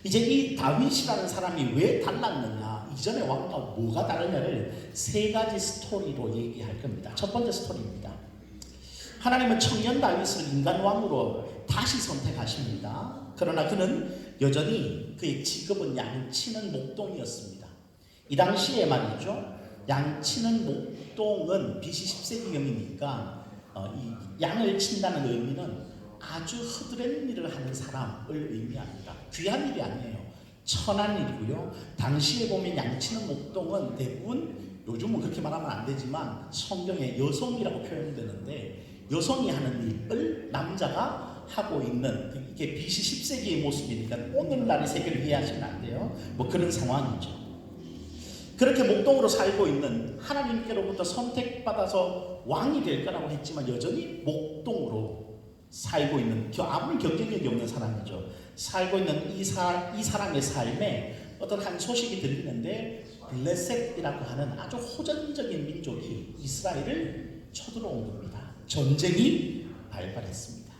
이제 이 다윗이라는 사람이 왜 달랐느냐, 이전의 왕과 뭐가 다르냐를 세 가지 스토리로 얘기할 겁니다. 첫 번째 스토리입니다. 하나님은 청년 다윗을 인간 왕으로 다시 선택하십니다. 그러나 그는 여전히 그의 직업은 양치는 목동이었습니다. 이 당시에 말이죠, 양치는 목동은 BC 10세기경이니까 이 양을 친다는 의미는 아주 허드렛 일을 하는 사람을 의미합니다. 귀한 일이 아니에요. 천한 일이고요. 당시에 보면 양치는 목동은 대부분, 요즘은 그렇게 말하면 안 되지만 성경에 여성이라고 표현되는데, 여성이 하는 일을 남자가 하고 있는, 이게 BC 10세기의 모습이니까 오늘날의 세계를 이해하시면 안 돼요. 뭐 그런 상황이죠. 그렇게 목동으로 살고 있는, 하나님께로부터 선택받아서 왕이 될 거라고 했지만 여전히 목동으로 살고 있는, 아무리 경쟁력이 없는 사람이죠. 살고 있는 이 사람의 삶에 어떤 한 소식이 들리는데, 블레셋이라고 하는 아주 호전적인 민족이 이스라엘을 쳐들어온 겁니다. 전쟁이 발발했습니다.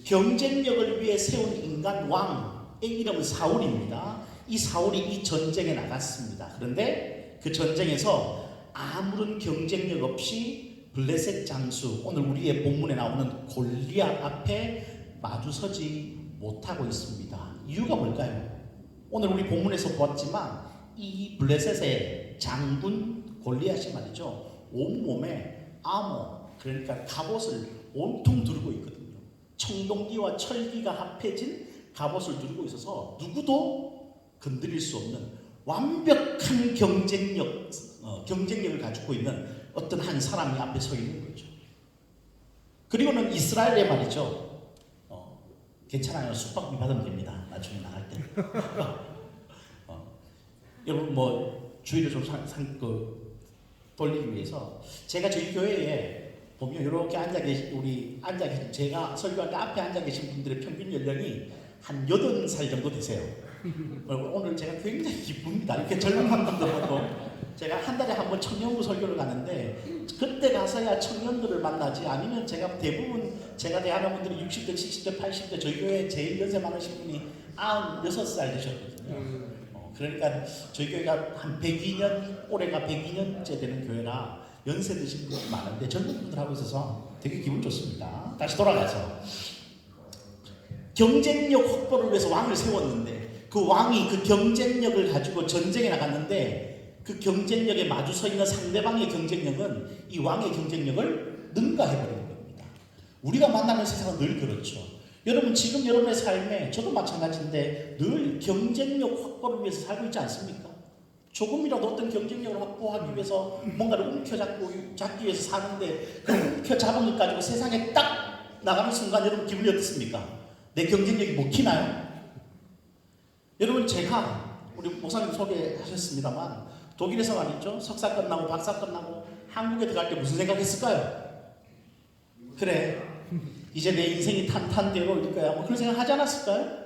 경쟁력을 위해 세운 인간 왕의 이름은 사울입니다. 이 사울이 이 전쟁에 나갔습니다. 그런데 그 전쟁에서 아무런 경쟁력 없이 블레셋 장수, 오늘 우리의 본문에 나오는 골리앗 앞에 마주서지 못하고 있습니다. 이유가 뭘까요? 오늘 우리 본문에서 보았지만 이 블레셋의 장군 골리앗이 말이죠, 온몸에 아모, 그러니까 갑옷을 온통 두르고 있거든요. 청동기와 철기가 합해진 갑옷을 두르고 있어서 누구도 건드릴 수 없는 완벽한 경쟁력을 가지고 있는 어떤 한 사람이 앞에 서 있는 거죠. 그리고는 이스라엘에 말이죠, 괜찮아요. 숙박비 받으면 됩니다. 나중에 나갈 때. 여러분 뭐 주의를 좀 돌리기 위해서 제가 저희 교회에 보면 이렇게 제가 설교할 때 앞에 앉아 계신 분들의 평균 연령이 한 80살 정도 되세요. 오늘 제가 굉장히 기쁩니다. 이렇게 젊은 분들 보고, 제가 한 달에 한 번 청년부 설교를 가는데 그때 가서야 청년들을 만나지, 아니면 제가 대부분 제가 대하는 분들이 60대, 70대, 80대, 저희 교회에 제일 연세 많으신 분이 96살 되셨거든요. 그러니까 저희 교회가 한 102년, 올해가 102년째 되는 교회라 연세 드신 분들이 많은데 젊은 분들하고 있어서 되게 기분 좋습니다. 다시 돌아가서 경쟁력 확보를 위해서 왕을 세웠는데, 그 왕이 그 경쟁력을 가지고 전쟁에 나갔는데 그 경쟁력에 마주 서 있는 상대방의 경쟁력은 이 왕의 경쟁력을 능가해버리는 겁니다. 우리가 만나는 세상은 늘 그렇죠. 여러분 지금 여러분의 삶에, 저도 마찬가지인데 늘 경쟁력 확보를 위해서 살고 있지 않습니까? 조금이라도 어떤 경쟁력을 확보하기 위해서 뭔가를 움켜잡기 위해서 사는데, 그 움켜잡은 것 가지고 세상에 딱 나가는 순간 여러분 기분이 어떻습니까? 내 경쟁력이 먹히나요? 여러분 제가, 우리 목사님 소개하셨습니다만 독일에서 말이죠, 석사 끝나고 박사 끝나고 한국에 들어갈 때 무슨 생각했을까요? 그래, 이제 내 인생이 탄탄대로일 거야, 뭐 그런 생각 하지 않았을까요?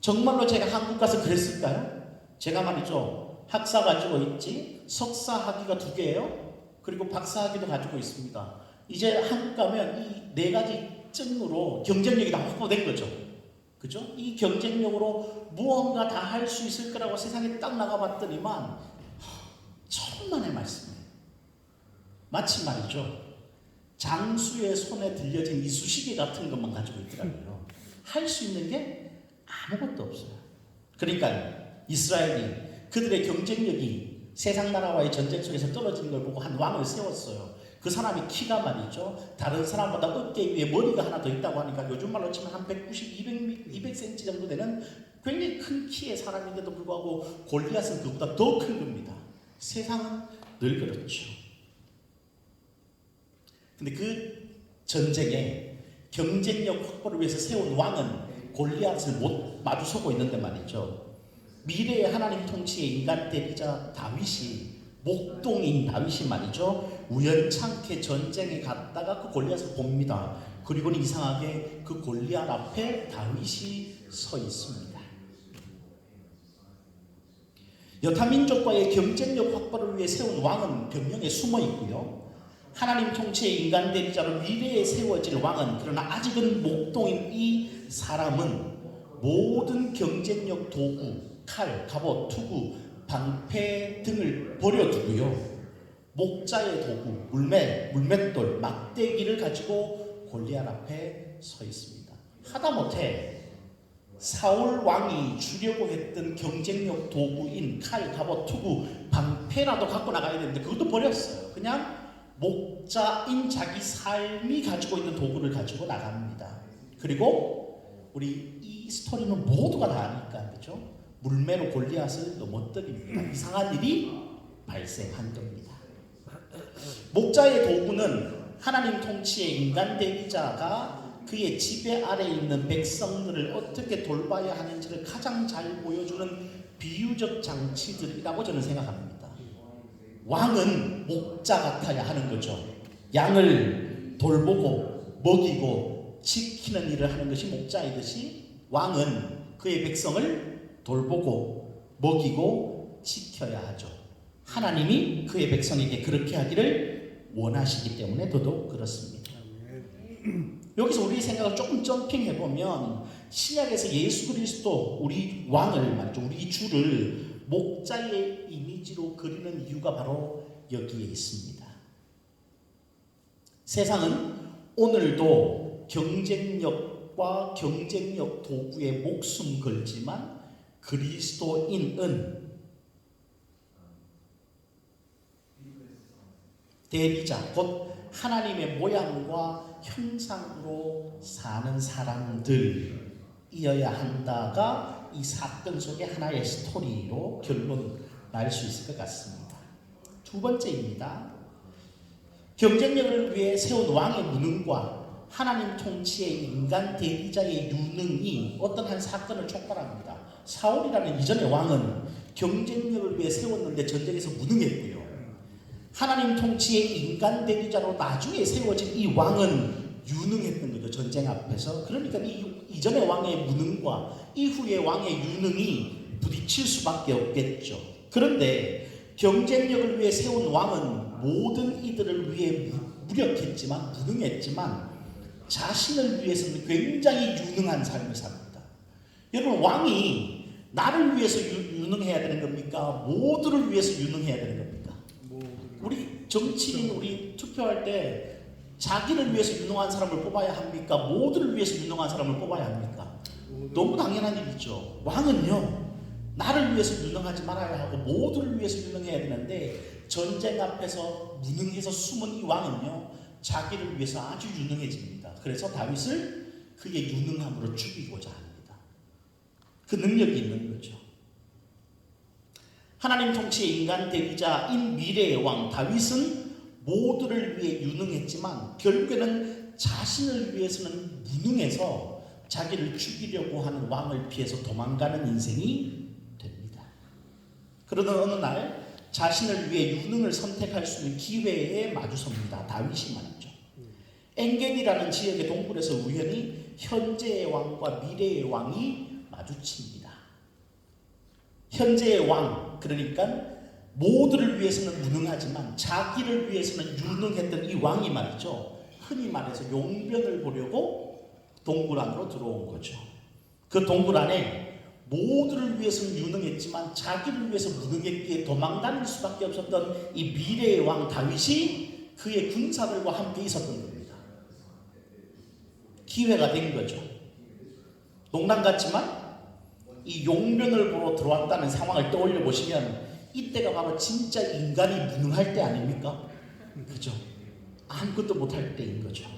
정말로 제가 한국 가서 그랬을까요? 제가 말이죠, 학사 가지고 있지, 석사 학위가 2개예요. 그리고 박사 학위도 가지고 있습니다. 이제 한국 가면 이 4가지 증으로 경쟁력이 다 확보된 거죠. 그죠? 이 경쟁력으로 무언가 다 할 수 있을 거라고 세상에 딱 나가봤더니만 천만의 말씀이에요. 마치 말이죠, 장수의 손에 들려진 이쑤시개 같은 것만 가지고 있더라고요. 할 수 있는 게 아무것도 없어요. 그러니까 이스라엘이 그들의 경쟁력이 세상 나라와의 전쟁 속에서 떨어지는 걸 보고 한 왕을 세웠어요. 그 사람이 키가 말이죠, 다른 사람보다 어깨 위에 머리가 하나 더 있다고 하니까 요즘 말로 치면 한 190, 200cm 정도 되는 굉장히 큰 키의 사람인데도 불구하고 골리앗은 그보다 더 큰 겁니다. 세상은 늘 그렇죠. 근데 그 전쟁에 경쟁력 확보를 위해서 세운 왕은 골리앗을 못 마주서고 있는데 말이죠, 미래의 하나님 통치의 인간 대리자 다윗이 목동인 다윗이 말이죠. 우연찮게 전쟁에 갔다가 그 골리앗을 봅니다. 그리고는 이상하게 그 골리앗 앞에 다윗이 서 있습니다. 여타 민족과의 경쟁력 확보를 위해 세운 왕은 병영에 숨어 있고요. 하나님 통치의 인간 대리자로 미래에 세워질 왕은, 그러나 아직은 목동인 이 사람은 모든 경쟁력 도구, 칼, 갑옷, 투구, 방패 등을 버려두고요. 목자의 도구, 물맷돌, 막대기를 가지고 골리앗 앞에 서 있습니다. 하다못해 사울 왕이 주려고 했던 경쟁력 도구인 칼, 갑옷, 투구, 방패라도 갖고 나가야 되는데 그것도 버렸어요. 그냥 목자인 자기 삶이 가지고 있는 도구를 가지고 나갑니다. 그리고 우리 이 스토리는 모두가 다 아니까, 그렇죠? 물매로 골리앗을 넘어뜨립니다. 이상한 일이 발생한 겁니다. 목자의 도구는 하나님 통치의 인간 대리자가 그의 지배 아래 있는 백성들을 어떻게 돌봐야 하는지를 가장 잘 보여주는 비유적 장치들이라고 저는 생각합니다. 왕은 목자 같아야 하는 거죠. 양을 돌보고 먹이고 지키는 일을 하는 것이 목자이듯이 왕은 그의 백성을 돌보고 먹이고 지켜야 하죠. 하나님이 그의 백성에게 그렇게 하기를 원하시기 때문에 더더욱 그렇습니다. 여기서 우리 생각을 조금 점핑해보면 신약에서 예수 그리스도 우리 왕을 말이죠, 우리 주를 목자의 이미지로 그리는 이유가 바로 여기에 있습니다. 세상은 오늘도 경쟁력과 경쟁력 도구에 목숨 걸지만 그리스도인은 대리자, 곧 하나님의 모양과 형상으로 사는 사람들이어야 한다가 이 사건 속의 하나의 스토리로 결론 날 수 있을 것 같습니다. 두 번째입니다. 경쟁력을 위해 세운 왕의 무능과 하나님 통치의 인간 대리자의 유능이 어떤 한 사건을 촉발합니다. 사울이라는 이전의 왕은 경쟁력을 위해 세웠는데 전쟁에서 무능했고요. 하나님 통치의 인간 대리자로 나중에 세워진 이 왕은 유능했던 거죠. 전쟁 앞에서. 그러니까 이전의 왕의 무능과 이후의 왕의 유능이 부딪힐 수밖에 없겠죠. 그런데 경쟁력을 위해 세운 왕은 모든 이들을 위해 무력했지만, 무능했지만 자신을 위해서는 굉장히 유능한 삶을 삽니다. 여러분, 왕이 나를 위해서 유능해야 되는 겁니까? 모두를 위해서 유능해야 되는 겁니까? 우리 정치인, 우리 투표할 때 자기를 위해서 유능한 사람을 뽑아야 합니까? 모두를 위해서 유능한 사람을 뽑아야 합니까? 너무 당연한 일이죠. 왕은요, 나를 위해서 유능하지 말아야 하고 모두를 위해서 유능해야 되는데 전쟁 앞에서 무능해서 숨은 이 왕은요, 자기를 위해서 아주 유능해집니다. 그래서 다윗을 그의 유능함으로 죽이고자 합니다. 그 능력이 있는 거죠. 하나님 통치의 인간 대리자인 미래의 왕 다윗은 모두를 위해 유능했지만 결국에는 자신을 위해서는 무능해서 자기를 죽이려고 하는 왕을 피해서 도망가는 인생이 됩니다. 그러던 어느 날 자신을 위해 유능을 선택할 수 있는 기회에 마주섭니다. 다윗이 말이죠. 엔게디라는 지역의 동굴에서 우연히 현재의 왕과 미래의 왕이 마주칩니다. 현재의 왕, 그러니까 모두를 위해서는 무능하지만 자기를 위해서는 유능했던 이 왕이 말이죠, 흔히 말해서 용변을 보려고 동굴 안으로 들어온 거죠. 그 동굴 안에 모두를 위해서는 유능했지만 자기를 위해서 무능했기에 도망다닐 수밖에 없었던 이 미래의 왕 다윗이 그의 군사들과 함께 있었던 겁니다. 기회가 된 거죠. 농담 같지만 이 용변을 보러 들어왔다는 상황을 떠올려 보시면 이때가 바로 진짜 인간이 무능할 때 아닙니까? 그죠? 아무것도 못할 때인 거죠.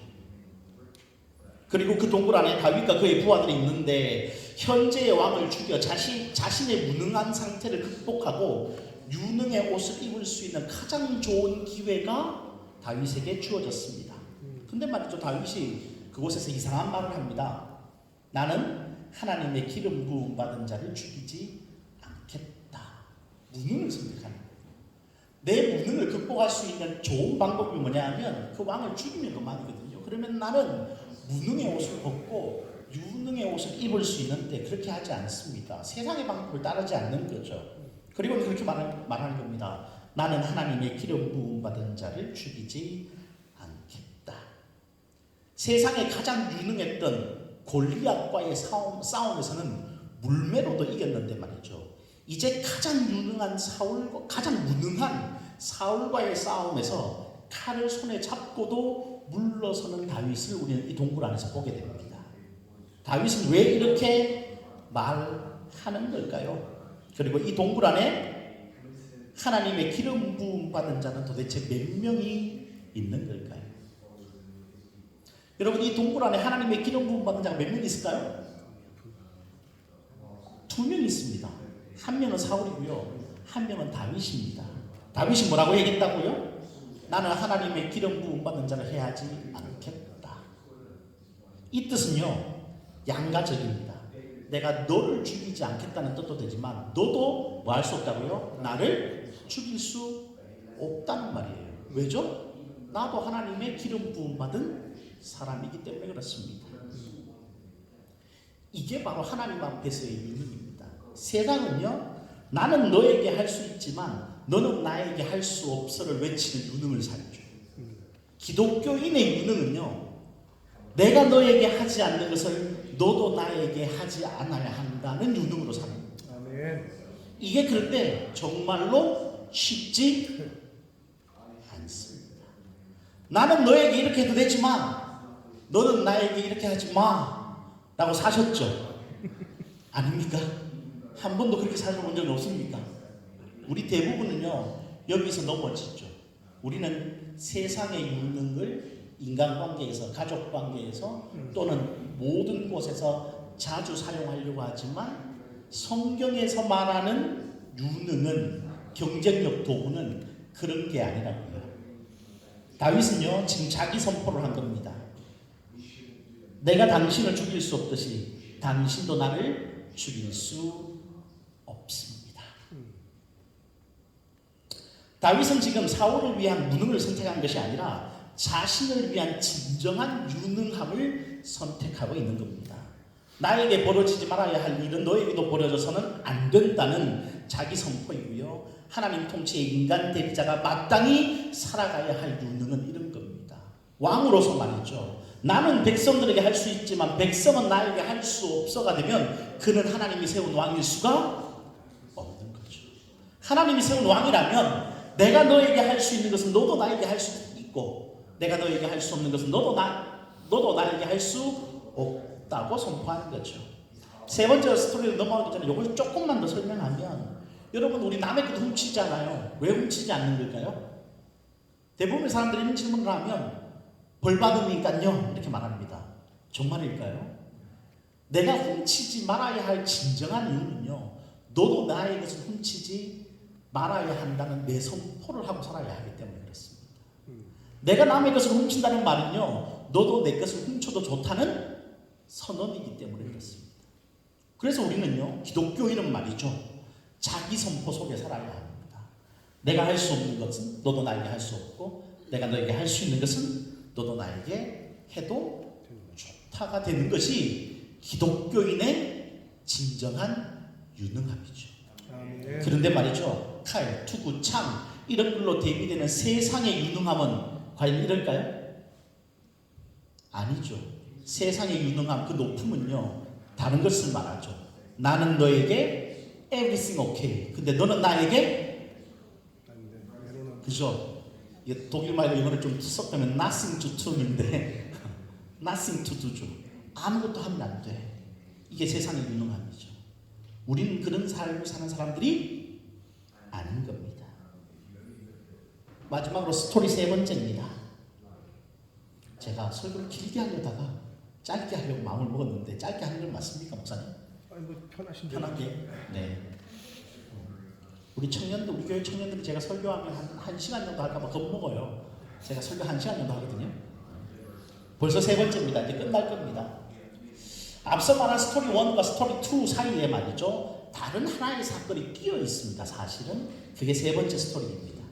그리고 그 동굴 안에 다윗과 그의 부하들이 있는데 현재의 왕을 죽여 자신의 무능한 상태를 극복하고 유능의 옷을 입을 수 있는 가장 좋은 기회가 다윗에게 주어졌습니다. 근데 말이죠, 다윗이 그곳에서 이상한 말을 합니다. 나는 하나님의 기름 부음 받은 자를 죽이지 않겠다. 무능을 선택하는 거예요. 내 무능을 극복할 수 있는 좋은 방법이 뭐냐면 그 왕을 죽이면 그만이거든요. 그러면 나는 무능의 옷을 벗고 유능의 옷을 입을 수 있는데 그렇게 하지 않습니다. 세상의 방법을 따르지 않는 거죠. 그리고 그렇게 말하는 겁니다. 나는 하나님의 기름 부음 받은 자를 죽이지 않겠다. 세상에 가장 유능했던 골리앗과의 싸움에서는 물매로도 이겼는데 말이죠. 이제 가장 무능한 사울과의 싸움에서 칼을 손에 잡고도 물러서는 다윗을 우리는 이 동굴 안에서 보게 됩니다. 다윗은 왜 이렇게 말하는 걸까요? 그리고 이 동굴 안에 하나님의 기름 부음 받은 자는 도대체 몇 명이 있는 걸까요? 여러분, 이 동굴 안에 하나님의 기름 부음 받은 자가 몇 명 있을까요? 2명 있습니다. 한 명은 사울이고요, 한 명은 다윗입니다. 다윗이 뭐라고 얘기했다고요? 나는 하나님의 기름 부음 받은 자를 해하지 않겠다. 이 뜻은요, 양가적입니다. 내가 너를 죽이지 않겠다는 뜻도 되지만 너도 뭐 할 수 없다고요? 나를 죽일 수 없다는 말이에요. 왜죠? 나도 하나님의 기름 부음 받은 사람이기 때문에 그렇습니다. 이게 바로 하나님 앞에서의 유능입니다. 세상은요, 나는 너에게 할 수 있지만 너는 나에게 할 수 없어를 외치는 유능을 살죠. 기독교인의 유능은요, 내가 너에게 하지 않는 것을 너도 나에게 하지 않아야 한다는 유능으로 사는 겁니다. 아멘. 이게 그런데 정말로 쉽지 않습니다. 나는 너에게 이렇게 해도 되지만 너는 나에게 이렇게 하지 마 라고 사셨죠? 아닙니까? 한 번도 그렇게 살아본 적은 없습니까? 우리 대부분은요, 여기서 넘어지죠. 우리는 세상의 유능을 인간관계에서, 가족관계에서 또는 모든 곳에서 자주 사용하려고 하지만 성경에서 말하는 유능은, 경쟁력 도구는 그런 게 아니라고요. 다윗은요, 지금 자기 선포를 한 겁니다. 내가 당신을 죽일 수 없듯이 당신도 나를 죽일 수 없습니다. 다윗은 지금 사울을 위한 무능을 선택한 것이 아니라 자신을 위한 진정한 유능함을 선택하고 있는 겁니다. 나에게 벌어지지 말아야 할 일은 너에게도 벌어져서는 안 된다는 자기 선포이고요, 하나님 통치의 인간 대리자가 마땅히 살아가야 할 유능은 이런 겁니다. 왕으로서 말이죠. 나는 백성들에게 할 수 있지만 백성은 나에게 할 수 없어가 되면 그는 하나님이 세운 왕일 수가 없는 거죠. 하나님이 세운 왕이라면 내가 너에게 할 수 있는 것은 너도 나에게 할 수 있고, 내가 너에게 할 수 없는 것은 너도 나에게 할 수 없다고 선포하는 거죠. 세 번째 스토리로 넘어가기 전에 이걸 조금만 더 설명하면, 여러분, 우리 남의 것도 훔치잖아요. 왜 훔치지 않는 걸까요? 대부분의 사람들이 이런 질문을 하면 벌 받으니까요 이렇게 말합니다. 정말일까요? 내가 훔치지 말아야 할 진정한 이유는요, 너도 나의 것을 훔치지 말아야 한다는 내 선포를 하고 살아야 하기 때문에 그렇습니다. 내가 남의 것을 훔친다는 말은요, 너도 내 것을 훔쳐도 좋다는 선언이기 때문에 그렇습니다. 그래서 우리는요, 기독교인은 말이죠, 자기 선포 속에 살아야 합니다. 내가 할 수 없는 것은 너도 나에게 할 수 없고, 내가 너에게 할 수 있는 것은 너도 나에게 해도 좋다가 되는 것이 기독교인의 진정한 유능함이죠. 아멘. 그런데 말이죠, 칼, 투구, 창 이런 걸로 대비되는 세상의 유능함은 과연 이럴까요? 아니죠. 세상의 유능함, 그 높음은요, 다른 것을 말하죠. 나는 너에게 everything okay. 근데 너는 나에게, 그죠? 독일 말로 영어를 좀 섞으면 nothing to do인데 nothing to do죠. 아무것도 하면 안 돼. 이게 세상의 유능함이죠. 우리는 그런 삶을 사는 사람들이 아닌 겁니다. 마지막으로 스토리 세 번째입니다. 제가 설교를 길게 하려다가 짧게 하려고 마음을 먹었는데 짧게 하는 건 맞습니까, 목사님? 아니, 뭐 편하신 대로. 편하게. 네. 우리 청년들, 우리 교회 청년들이 제가 설교하면 한 시간 정도 할까봐 겁먹어요. 제가 설교 1시간 정도 하거든요. 벌써 세 번째입니다. 이제 끝날 겁니다. 앞서 말한 스토리 1과 스토리 2 사이에 말이죠, 다른 하나의 사건이 끼어 있습니다. 사실은 그게 세 번째 스토리입니다.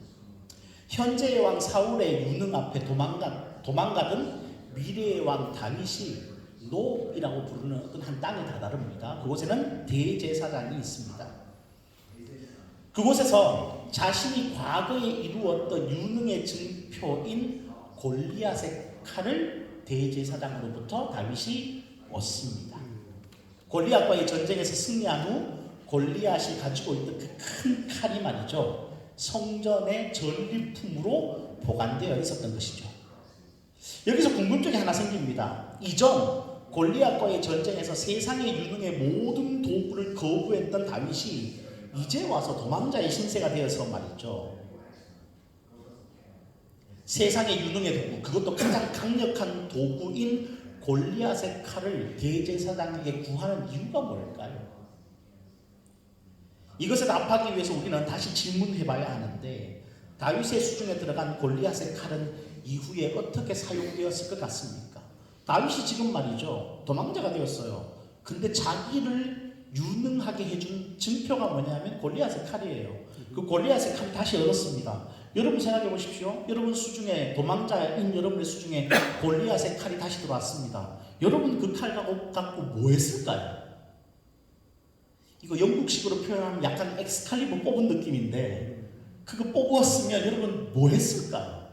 현재의 왕 사울의 유능 앞에 도망가던 미래의 왕 다윗이 노이라고 부르는 어떤 한 땅에 다다릅니다. 그곳에는 대제사장이 있습니다. 그곳에서 자신이 과거에 이루었던 유능의 증표인 골리앗의 칼을 대제사장으로부터 다윗이 얻습니다. 골리앗과의 전쟁에서 승리한 후 골리앗이 가지고 있던 그 큰 칼이 말이죠, 성전의 전리품으로 보관되어 있었던 것이죠. 여기서 궁금증이 하나 생깁니다. 이전 골리앗과의 전쟁에서 세상의 유능의 모든 도구를 거부했던 다윗이 이제 와서 도망자의 신세가 되어서 말이죠, 세상의 유능의 도구, 그것도 가장 강력한 도구인 골리앗의 칼을 대제사장에게 구하는 이유가 뭘까요? 이것을 답하기 위해서 우리는 다시 질문해봐야 하는데, 다윗의 수중에 들어간 골리앗의 칼은 이후에 어떻게 사용되었을 것 같습니까? 다윗이 지금 말이죠, 도망자가 되었어요. 근데 자기를 유능하게 해준 증표가 뭐냐면 골리앗의 칼이에요. 그 골리앗의 칼을 다시 얻었습니다. 여러분 생각해 보십시오. 여러분 수중에, 도망자인 여러분의 수중에 골리앗의 칼이 다시 들어왔습니다. 여러분 그 칼 갖고 뭐 했을까요? 이거 영국식으로 표현하면 약간 엑스칼리버 뽑은 느낌인데, 그거 뽑았으면 여러분 뭐 했을까요?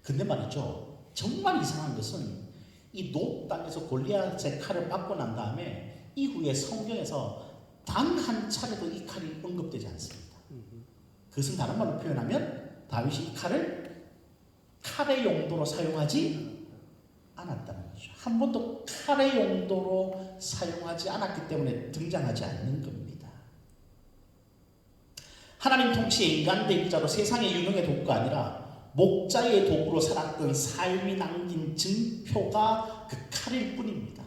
근데 말이죠, 정말 이상한 것은 이 노 땅에서 골리앗의 칼을 받고 난 다음에 이후에 성경에서 단 한 차례도 이 칼이 언급되지 않습니다. 그것은 다른 말로 표현하면 다윗이 이 칼을 칼의 용도로 사용하지 않았다는 거죠. 한 번도 칼의 용도로 사용하지 않았기 때문에 등장하지 않는 겁니다. 하나님 통치의 인간 대리자로 세상의 유능의 도구가 아니라 목자의 도구로 살았던 삶이 남긴 증표가 그 칼일 뿐입니다.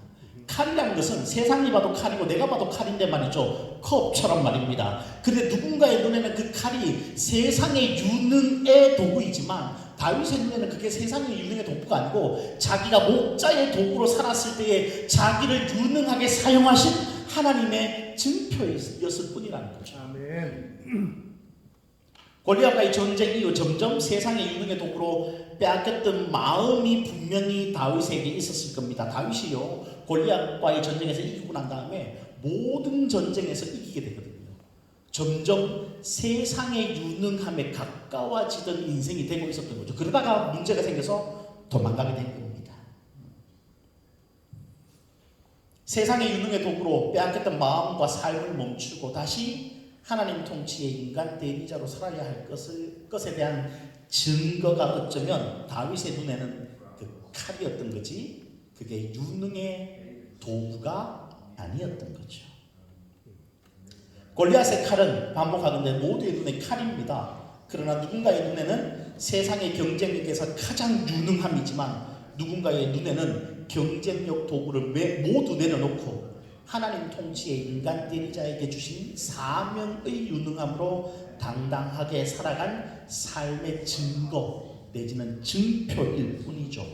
칼이라는 것은 세상이 봐도 칼이고 내가 봐도 칼인데 말이죠, 컵처럼 말입니다. 근데 누군가의 눈에는 그 칼이 세상의 유능의 도구이지만 다윗의 눈에는 그게 세상의 유능의 도구가 아니고 자기가 목자의 도구로 살았을 때에 자기를 유능하게 사용하신 하나님의 증표였을 뿐이라는 거죠. 아멘. 골리앗과의 전쟁 이후 점점 세상의 유능의 도구로 빼앗겼던 마음이 분명히 다윗에게 있었을 겁니다. 다윗이요, 골리앗과의 전쟁에서 이기고 난 다음에 모든 전쟁에서 이기게 되거든요. 점점 세상의 유능함에 가까워지던 인생이 되고 있었던 거죠. 그러다가 문제가 생겨서 도망가게 된 겁니다. 세상의 유능의 도구로 빼앗겼던 마음과 삶을 멈추고 다시 하나님 통치의 인간 대리자로 살아야 할 것에 대한 증거가 어쩌면 다윗의 눈에는 그 칼이었던 거지, 그게 유능의 도구가 아니었던 거죠. 골리앗의 칼은 반복하건대 모두의 눈에 칼입니다. 그러나 누군가의 눈에는 세상의 경쟁력에서 가장 유능함이지만 누군가의 눈에는 경쟁력 도구를 모두 내려놓고 하나님 통치의 인간 대리자에게 주신 사명의 유능함으로 당당하게 살아간 삶의 증거 내지는 증표일 뿐이죠.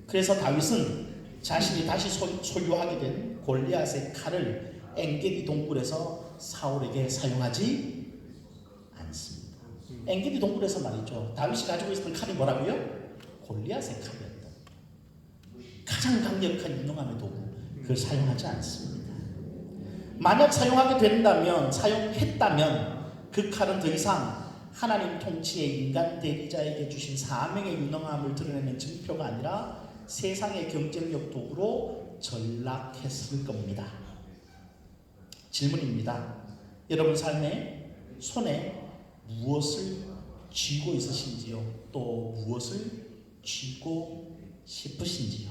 그래서 다윗은 자신이 다시 소유하게 된 골리앗의 칼을 엔게디 동굴에서 사울에게 사용하지 않습니다. 엔게디 동굴에서 말이죠, 다윗이 가지고 있었던 칼이 뭐라고요? 골리앗의 칼이었다. 가장 강력한 유능함의 도구, 그걸 사용하지 않습니다. 만약 사용했다면 그 칼은 더 이상 하나님 통치의 인간 대리자에게 주신 사명의 유능함을 드러내는 증표가 아니라 세상의 경쟁력 도구로 전락했을 겁니다. 질문입니다. 여러분 삶의 손에 무엇을 쥐고 있으신지요? 또 무엇을 쥐고 싶으신지요?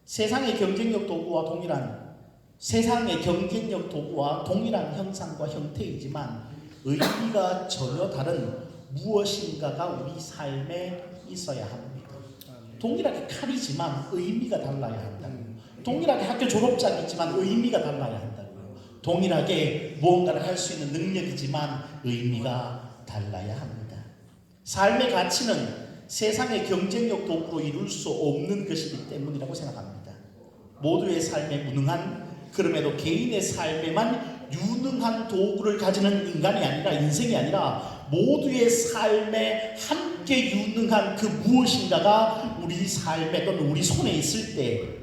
세상의 경쟁력 도구와 동일한 형상과 형태이지만 의미가 전혀 다른 무엇인가가 우리 삶에 있어야 합니다. 동일하게 칼이지만 의미가 달라야 한다고요. 동일하게 학교 졸업장이지만 의미가 달라야 한다고요. 동일하게 무언가를 할 수 있는 능력이지만 의미가 달라야 합니다. 삶의 가치는 세상의 경쟁력 도구로 이룰 수 없는 것이기 때문이라고 생각합니다. 모두의 삶에 무능한, 그럼에도 개인의 삶에만 유능한 도구를 가지는 인간이 아니라, 인생이 아니라 모두의 삶에 함께 유능한 그 무엇인가가 우리 삶에 또는 우리 손에 있을 때,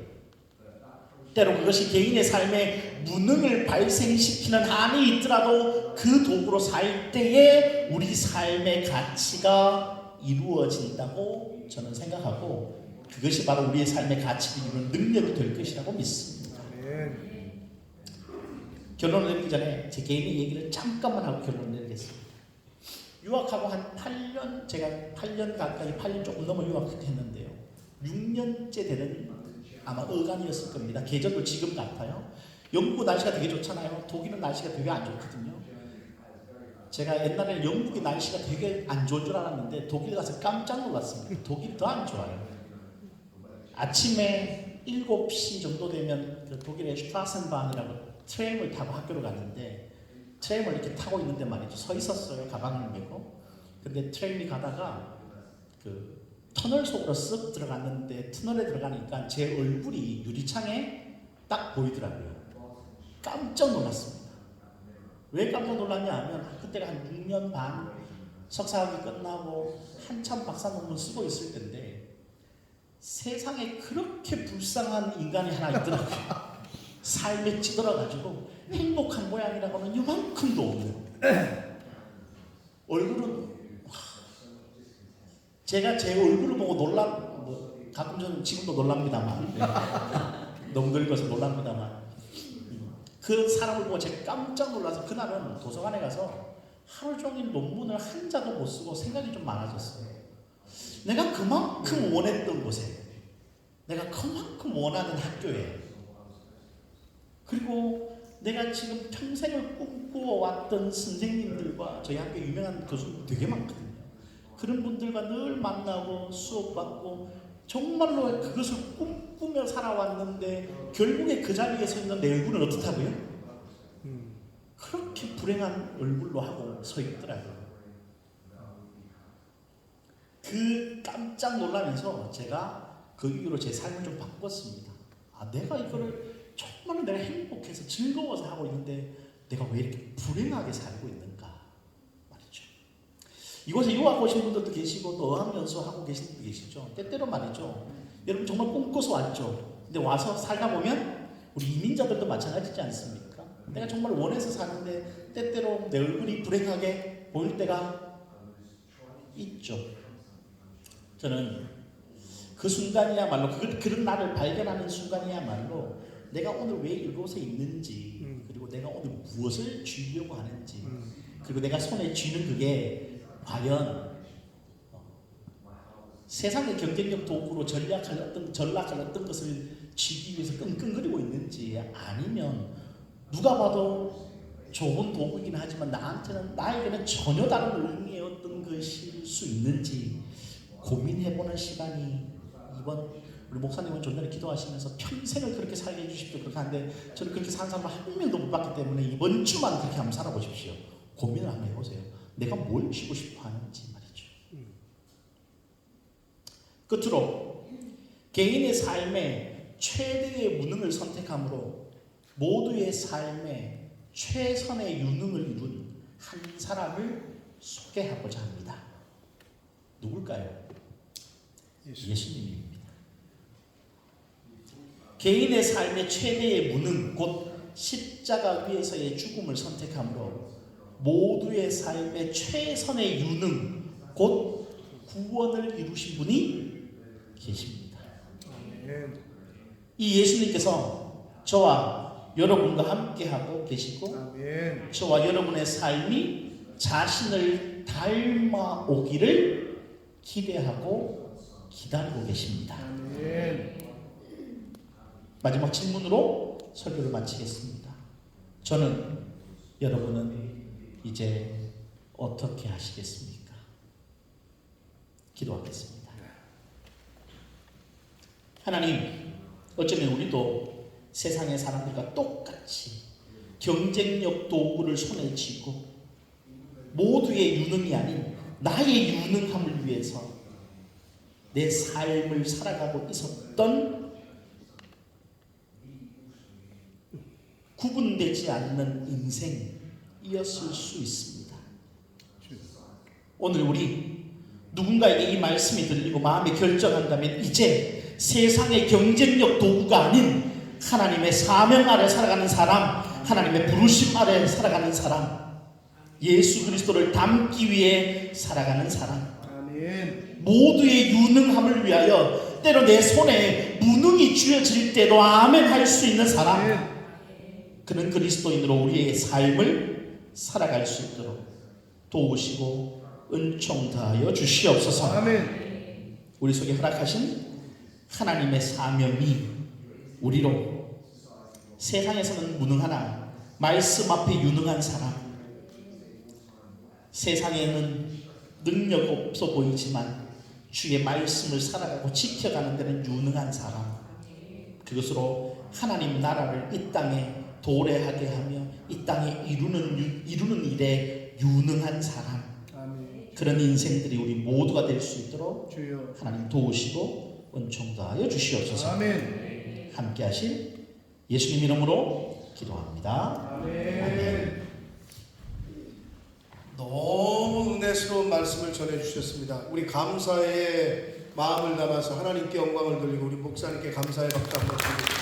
때로 그것이 개인의 삶에 무능을 발생시키는 한이 있더라도 그 도구로 살 때에 우리 삶의 가치가 이루어진다고 저는 생각하고, 그것이 바로 우리의 삶의 가치를 이루는 능력이 될 것이라고 믿습니다. 결론을 내리기 전에 제 개인의 얘기를 잠깐만 하고 결론을 내리겠습니다. 유학하고 한 8년, 제가 8년 가까이, 8년 조금 넘어 유학했는데요. 6년째 되는 아마 어간이었을 겁니다. 계절도 지금 같아요. 영국은 날씨가 되게 좋잖아요. 독일은 날씨가 되게 안 좋거든요. 제가 옛날에 영국의 날씨가 되게 안 좋은 줄 알았는데 독일 가서 깜짝 놀랐습니다. 독일이 더 안 좋아요. 아침에 7시 정도 되면 그 독일의 슈트라센바hn이라고 트램을 타고 학교를 갔는데, 트램을 이렇게 타고 있는데 말이죠. 서 있었어요. 가방을 메고. 근데 트램이 가다가 그 터널 속으로 쓱 들어갔는데, 터널에 들어가니까 제 얼굴이 유리창에 딱 보이더라고요. 깜짝 놀랐습니다. 왜 깜짝 놀랐냐 하면, 그때가 한 6년 반 석사학위 끝나고 한참 박사 논문 쓰고 있을 때인데, 세상에 그렇게 불쌍한 인간이 하나 있더라고요. 삶에 찌들어가지고 행복한 모양이라고는 요만큼도 없는 얼굴은, 제가 제 얼굴을 보고 가끔 저는 지금도 놀랍니다만, 너무 늙어서 놀랍니다만, 그 사람을 보고 제가 깜짝 놀라서 그날은 도서관에 가서 하루 종일 논문을 한 자도 못 쓰고 생각이 좀 많아졌어요. 내가 그만큼 원했던 곳에, 내가 그만큼 원하는 학교에, 그리고 내가 지금 평생을 꿈꾸어왔던 선생님들과 저희 학교 유명한 교수님 되게 많거든요. 그런 분들과 늘 만나고 수업받고 정말로 그것을 꿈꾸며 살아왔는데, 결국에 그 자리에 서 있는 내 얼굴은 어떻다고요? 그렇게 불행한 얼굴로 하고 서 있더라고요. 그 깜짝 놀라면서 제가 그 이후로 제 삶을 좀 바꿨습니다. 내가 이거를 정말로 내가 행복해서 즐거워서 하고 있는데 내가 왜 이렇게 불행하게 살고 있는가 말이죠. 이곳에 유학 오신 분들도 계시고 또 어학연수 하고 계신 분도 계시죠. 때때로 말이죠. 여러분 정말 꿈꿔서 왔죠. 근데 와서 살다 보면 우리 이민자들도 마찬가지지 않습니까? 내가 정말 원해서 사는데 때때로 내 얼굴이 불행하게 보일 때가 있죠. 저는 그 순간이야말로, 그런 나를 발견하는 순간이야말로 내가 오늘 왜 이곳에 있는지, 그리고 내가 오늘 무엇을 쥐려고 하는지, 그리고 내가 손에 쥐는 그게 과연 세상의 경쟁력 도구로 전락할 어떤 것을 쥐기 위해서 끙끙거리고 있는지, 아니면 누가 봐도 좋은 도구이긴 하지만 나에게는 전혀 다른 의미의 어떤 것일 수 있는지 고민해보는 시간이, 이번 우리 목사님은 좀 전에 기도하시면서 평생을 그렇게 살게 해주십시오 그렇게 하는데, 저는 그렇게 사는 사람을 한 명도 못 봤기 때문에 이번 주만 그렇게 한번 살아보십시오. 고민을 한번 해보세요. 내가 뭘 쥐고 싶어 하는지 말이죠. 끝으로 개인의 삶에 최대의 무능을 선택함으로 모두의 삶에 최선의 유능을 이룬 한 사람을 소개하고자 합니다. 누굴까요? 예수님입니다. 개인의 삶의 최대의 무능, 곧 십자가 위에서의 죽음을 선택함으로 모두의 삶의 최선의 유능, 곧 구원을 이루신 분이 계십니다. 이 예수님께서 저와 여러분과 함께하고 계시고, 저와 여러분의 삶이 자신을 닮아오기를 기대하고 기다리고 계십니다. 마지막 질문으로 설교를 마치겠습니다. 여러분은 이제 어떻게 하시겠습니까? 기도하겠습니다. 하나님, 어쩌면 우리도 세상의 사람들과 똑같이 경쟁력 도구를 손에 쥐고 모두의 유능이 아닌 나의 유능함을 위해서 내 삶을 살아가고 있었던 구분되지 않는 인생이었을 수 있습니다. 오늘 우리 누군가에게 이 말씀이 들리고 마음에 결정한다면 이제 세상의 경쟁력 도구가 아닌 하나님의 사명 아래 살아가는 사람, 하나님의 부르심 아래 살아가는 사람, 예수 그리스도를 닮기 위해 살아가는 사람, 모두의 유능함을 위하여 때로 내 손에 무능이 쥐어질 때도 아멘 할 수 있는 사람, 그는 그리스도인으로 우리의 삶을 살아갈 수 있도록 도우시고 은총 다하여 주시옵소서. 우리 속에 허락하신 하나님의 사명이 우리로 세상에서는 무능하나 말씀 앞에 유능한 사람, 세상에는 능력 없어 보이지만 주의 말씀을 살아가고 지켜가는 데는 유능한 사람, 그것으로 하나님 나라를 이 땅에 도래하게 하며 이 땅에 이루는 일에 유능한 사람, 그런 인생들이 우리 모두가 될 수 있도록 하나님 도우시고 은총 다하여 주시옵소서. 함께 하실 예수님 이름으로 기도합니다. 아멘. 너무 은혜스러운 말씀을 전해주셨습니다. 우리 감사의 마음을 담아서 하나님께 영광을 돌리고 우리 목사님께 감사의 박수 한번 드립니다.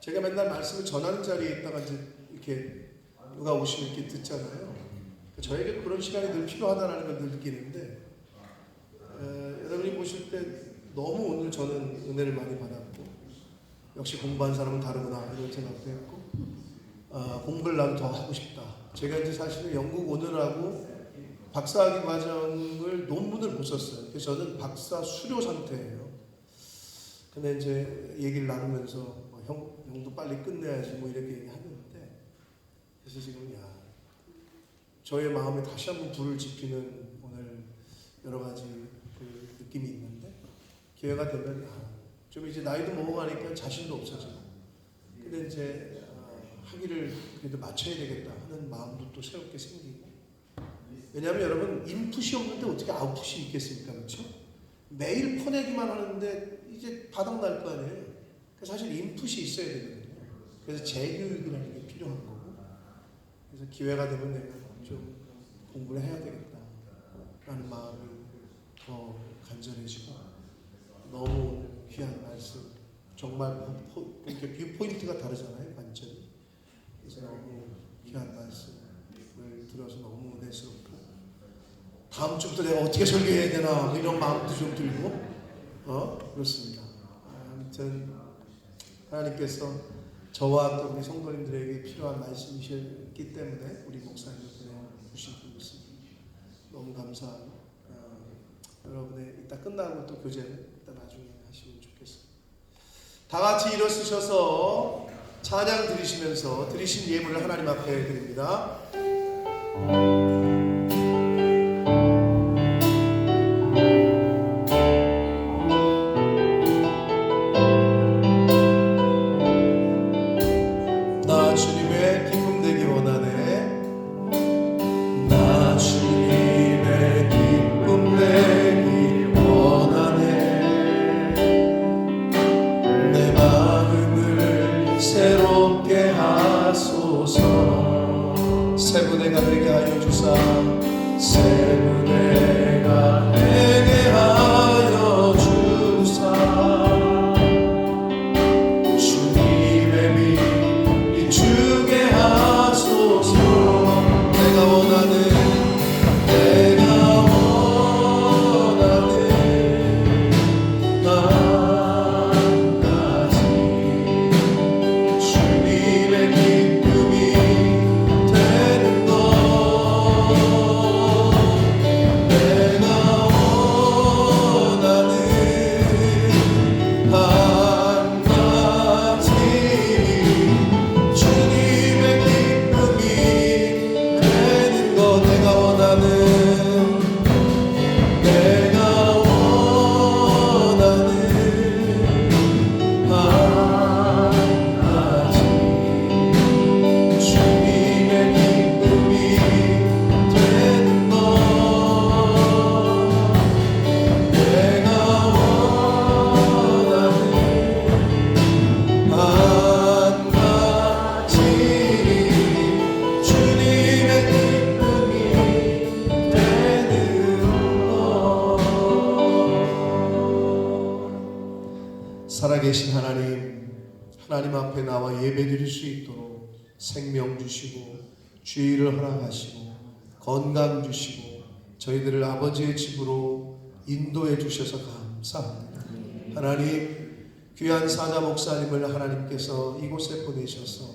제가 맨날 말씀을 전하는 자리에 있다가 이제 이렇게 누가 오시면 이렇게 듣잖아요. 저에게 그런 시간이 늘 필요하다는 걸 늘 느끼는데, 여러분이 보실 때 너무 오늘 저는 은혜를 많이 받았고, 역시 공부한 사람은 다르구나 이런 생각도 했고, 공부를 나도 더 하고 싶다. 제가 이제 사실은 영국 오느라고 박사학위 과정을 논문을 못 썼어요. 그래서 저는 박사 수료 상태예요. 근데 이제 얘기를 나누면서 형도 빨리 끝내야지 뭐 이렇게 얘기하는데, 그래서 지금 저의 마음에 다시 한번 불을 지피는 오늘 여러 가지 그 느낌이 있는데, 기회가 되면 좀 이제 나이도 먹어가니까 자신도 없어지고, 근데 이제 학위를 그래도 맞춰야 되겠다 하는 마음도 또 새롭게 생기고, 왜냐하면 여러분 인풋이 없는데 어떻게 아웃풋이 있겠습니까? 그렇죠? 매일 퍼내기만 하는데 이제 바닥 날 거 아니에요. 사실 인풋이 있어야 되거든요. 그래서 재교육이라는 게 필요한 거고, 그래서 기회가 되면 내가 좀 공부를 해야 되겠다라는 마음이 더 간절해지고, 너무 귀한 말씀, 정말 이렇게 뷰포인트가 다르잖아요, 관점이. 그래서 너무 귀한 말씀을 들어서 너무 은혜스럽고, 다음 주부터 내가 어떻게 설교해야 되나 뭐 이런 마음도 좀 들고, 그렇습니다. 아무튼 하나님께서 저와 또 우리 성도님들에게 필요한 말씀이셨기 때문에 우리 목사님을 보내주시고 있습니다. 너무 감사하고, 여러분의 이따 끝나고 또 교제는 이따 나중에 하시면 좋겠습니다. 다 같이 일어서셔서 찬양 드리시면서 드리신 예물을 하나님 앞에 드립니다. 내가 드릴 수 있도록 생명 주시고 주의를 허락하시고 건강 주시고 저희들을 아버지의 집으로 인도해 주셔서 감사합니다. 하나님, 귀한 사자 목사님을 하나님께서 이곳에 보내셔서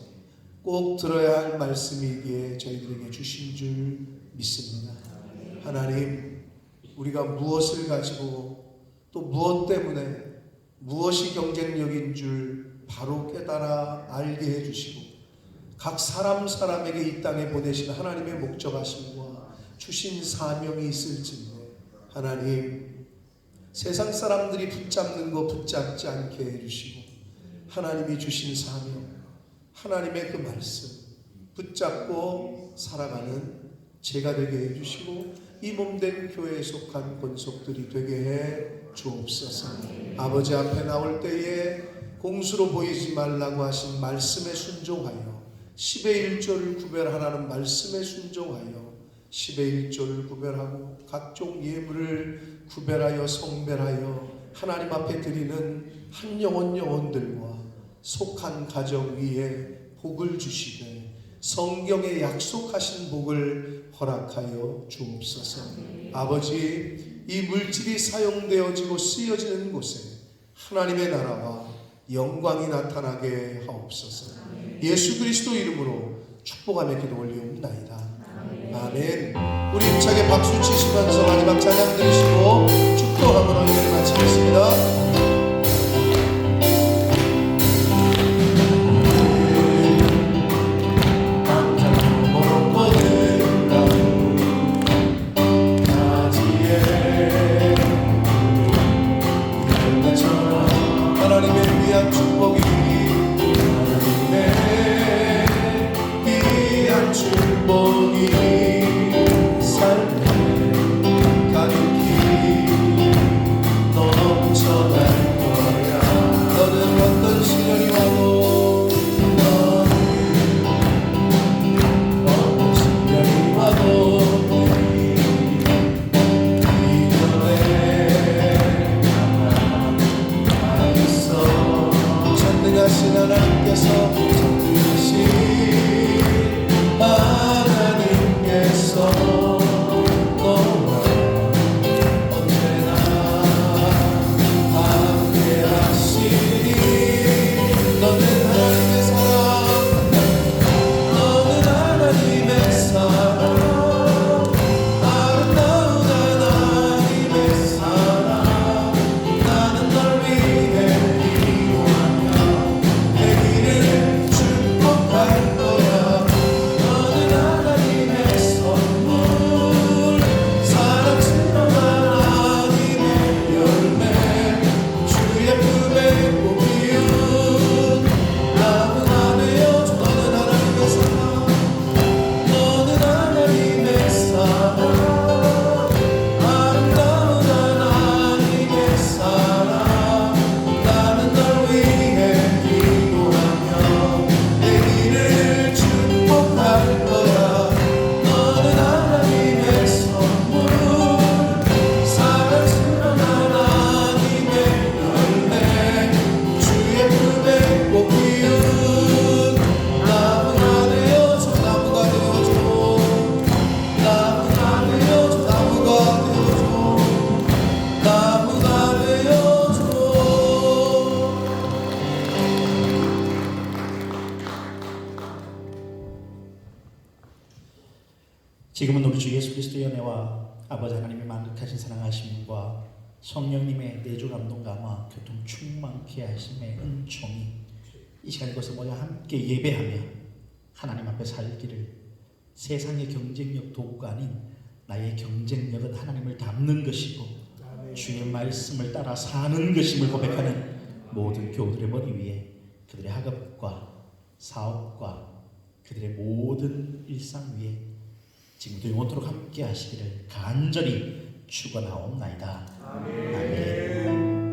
꼭 들어야 할 말씀이기에 저희들에게 주신 줄 믿습니다. 하나님, 우리가 무엇을 가지고 또 무엇 때문에 무엇이 경쟁력인 줄 바로 깨달아 알게 해주시고 각 사람에게 이 땅에 보내신 하나님의 목적하심과 주신 사명이 있을진데 하나님, 세상 사람들이 붙잡는 거 붙잡지 않게 해주시고 하나님이 주신 사명, 하나님의 그 말씀 붙잡고 살아가는 제가 되게 해주시고 이 몸된 교회에 속한 권속들이 되게 해 주옵소서. 아버지 앞에 나올 때에 공수로 보이지 말라고 하신 말씀에 순종하여 10의 1조를 구별하라는 말씀에 순종하여 10의 1조를 구별하고 각종 예물을 구별하여 성별하여 하나님 앞에 드리는 한 영혼들과 속한 가정 위에 복을 주시되 성경에 약속하신 복을 허락하여 주옵소서. 아버지, 이 물질이 사용되어지고 쓰여지는 곳에 하나님의 나라와 영광이 나타나게 하옵소서. 예수 그리스도 이름으로 축복하며 기도 올리옵나이다. 아멘. 우리 힘차게 박수 치시면서 마지막 찬양 드리시고 축도함으로 예배를 마치겠습니다. 하나님의 귀한 축복이 삶에 가득히 넘쳐날 거야. 너는 어떤 시련이 와도 어떤 시련이 와도 이전에 가 있어. 전능하신 하나님께서 너와 언제나 함께 하시니 너는 하나님의 사랑, 너는 하나님의 사랑, 아름다운 하나님의 사랑. 나는 널 위해 기도하며 내 길을 축복할 거야. 너는 하나님의 선물, 사랑스러운 하나님의 열매, 주의 품에 꼭 피운 나무가 되어줘. 너는 하나님의 사랑, 너는 하나님의 사랑, 아름다운 하나님의 사랑. 나는 널 위해 기도하며 내 길을 축복할 거야. 너는 하나님의 선물, 사랑스러운 하나님의 열매, 주의 품에 꼭 피운 나무가 되어줘. 나무가 되어줘. 나무가 되어줘. 나무가 되어줘. 나무가 되어줘. 지금은 우리 주 예수 그리스도의 은혜와 아버지 하나님의 만극하신 사랑하심과 성령님의 내주 감동 감화 교통 충만케 하심의 은총이 이 시간 이곳에 모여 함께 예배하며 하나님 앞에 살기를, 세상의 경쟁력 도구가 아닌 나의 경쟁력은 하나님을 닮는 것이고 주의 말씀을 따라 사는 것임을 고백하는 모든 교우들의 머리 위에 그들의 학업과 사업과 그들의 모든 일상 위에 지금도 영원토록 함께 하시기를 간절히 축원하옵나이다. 아멘.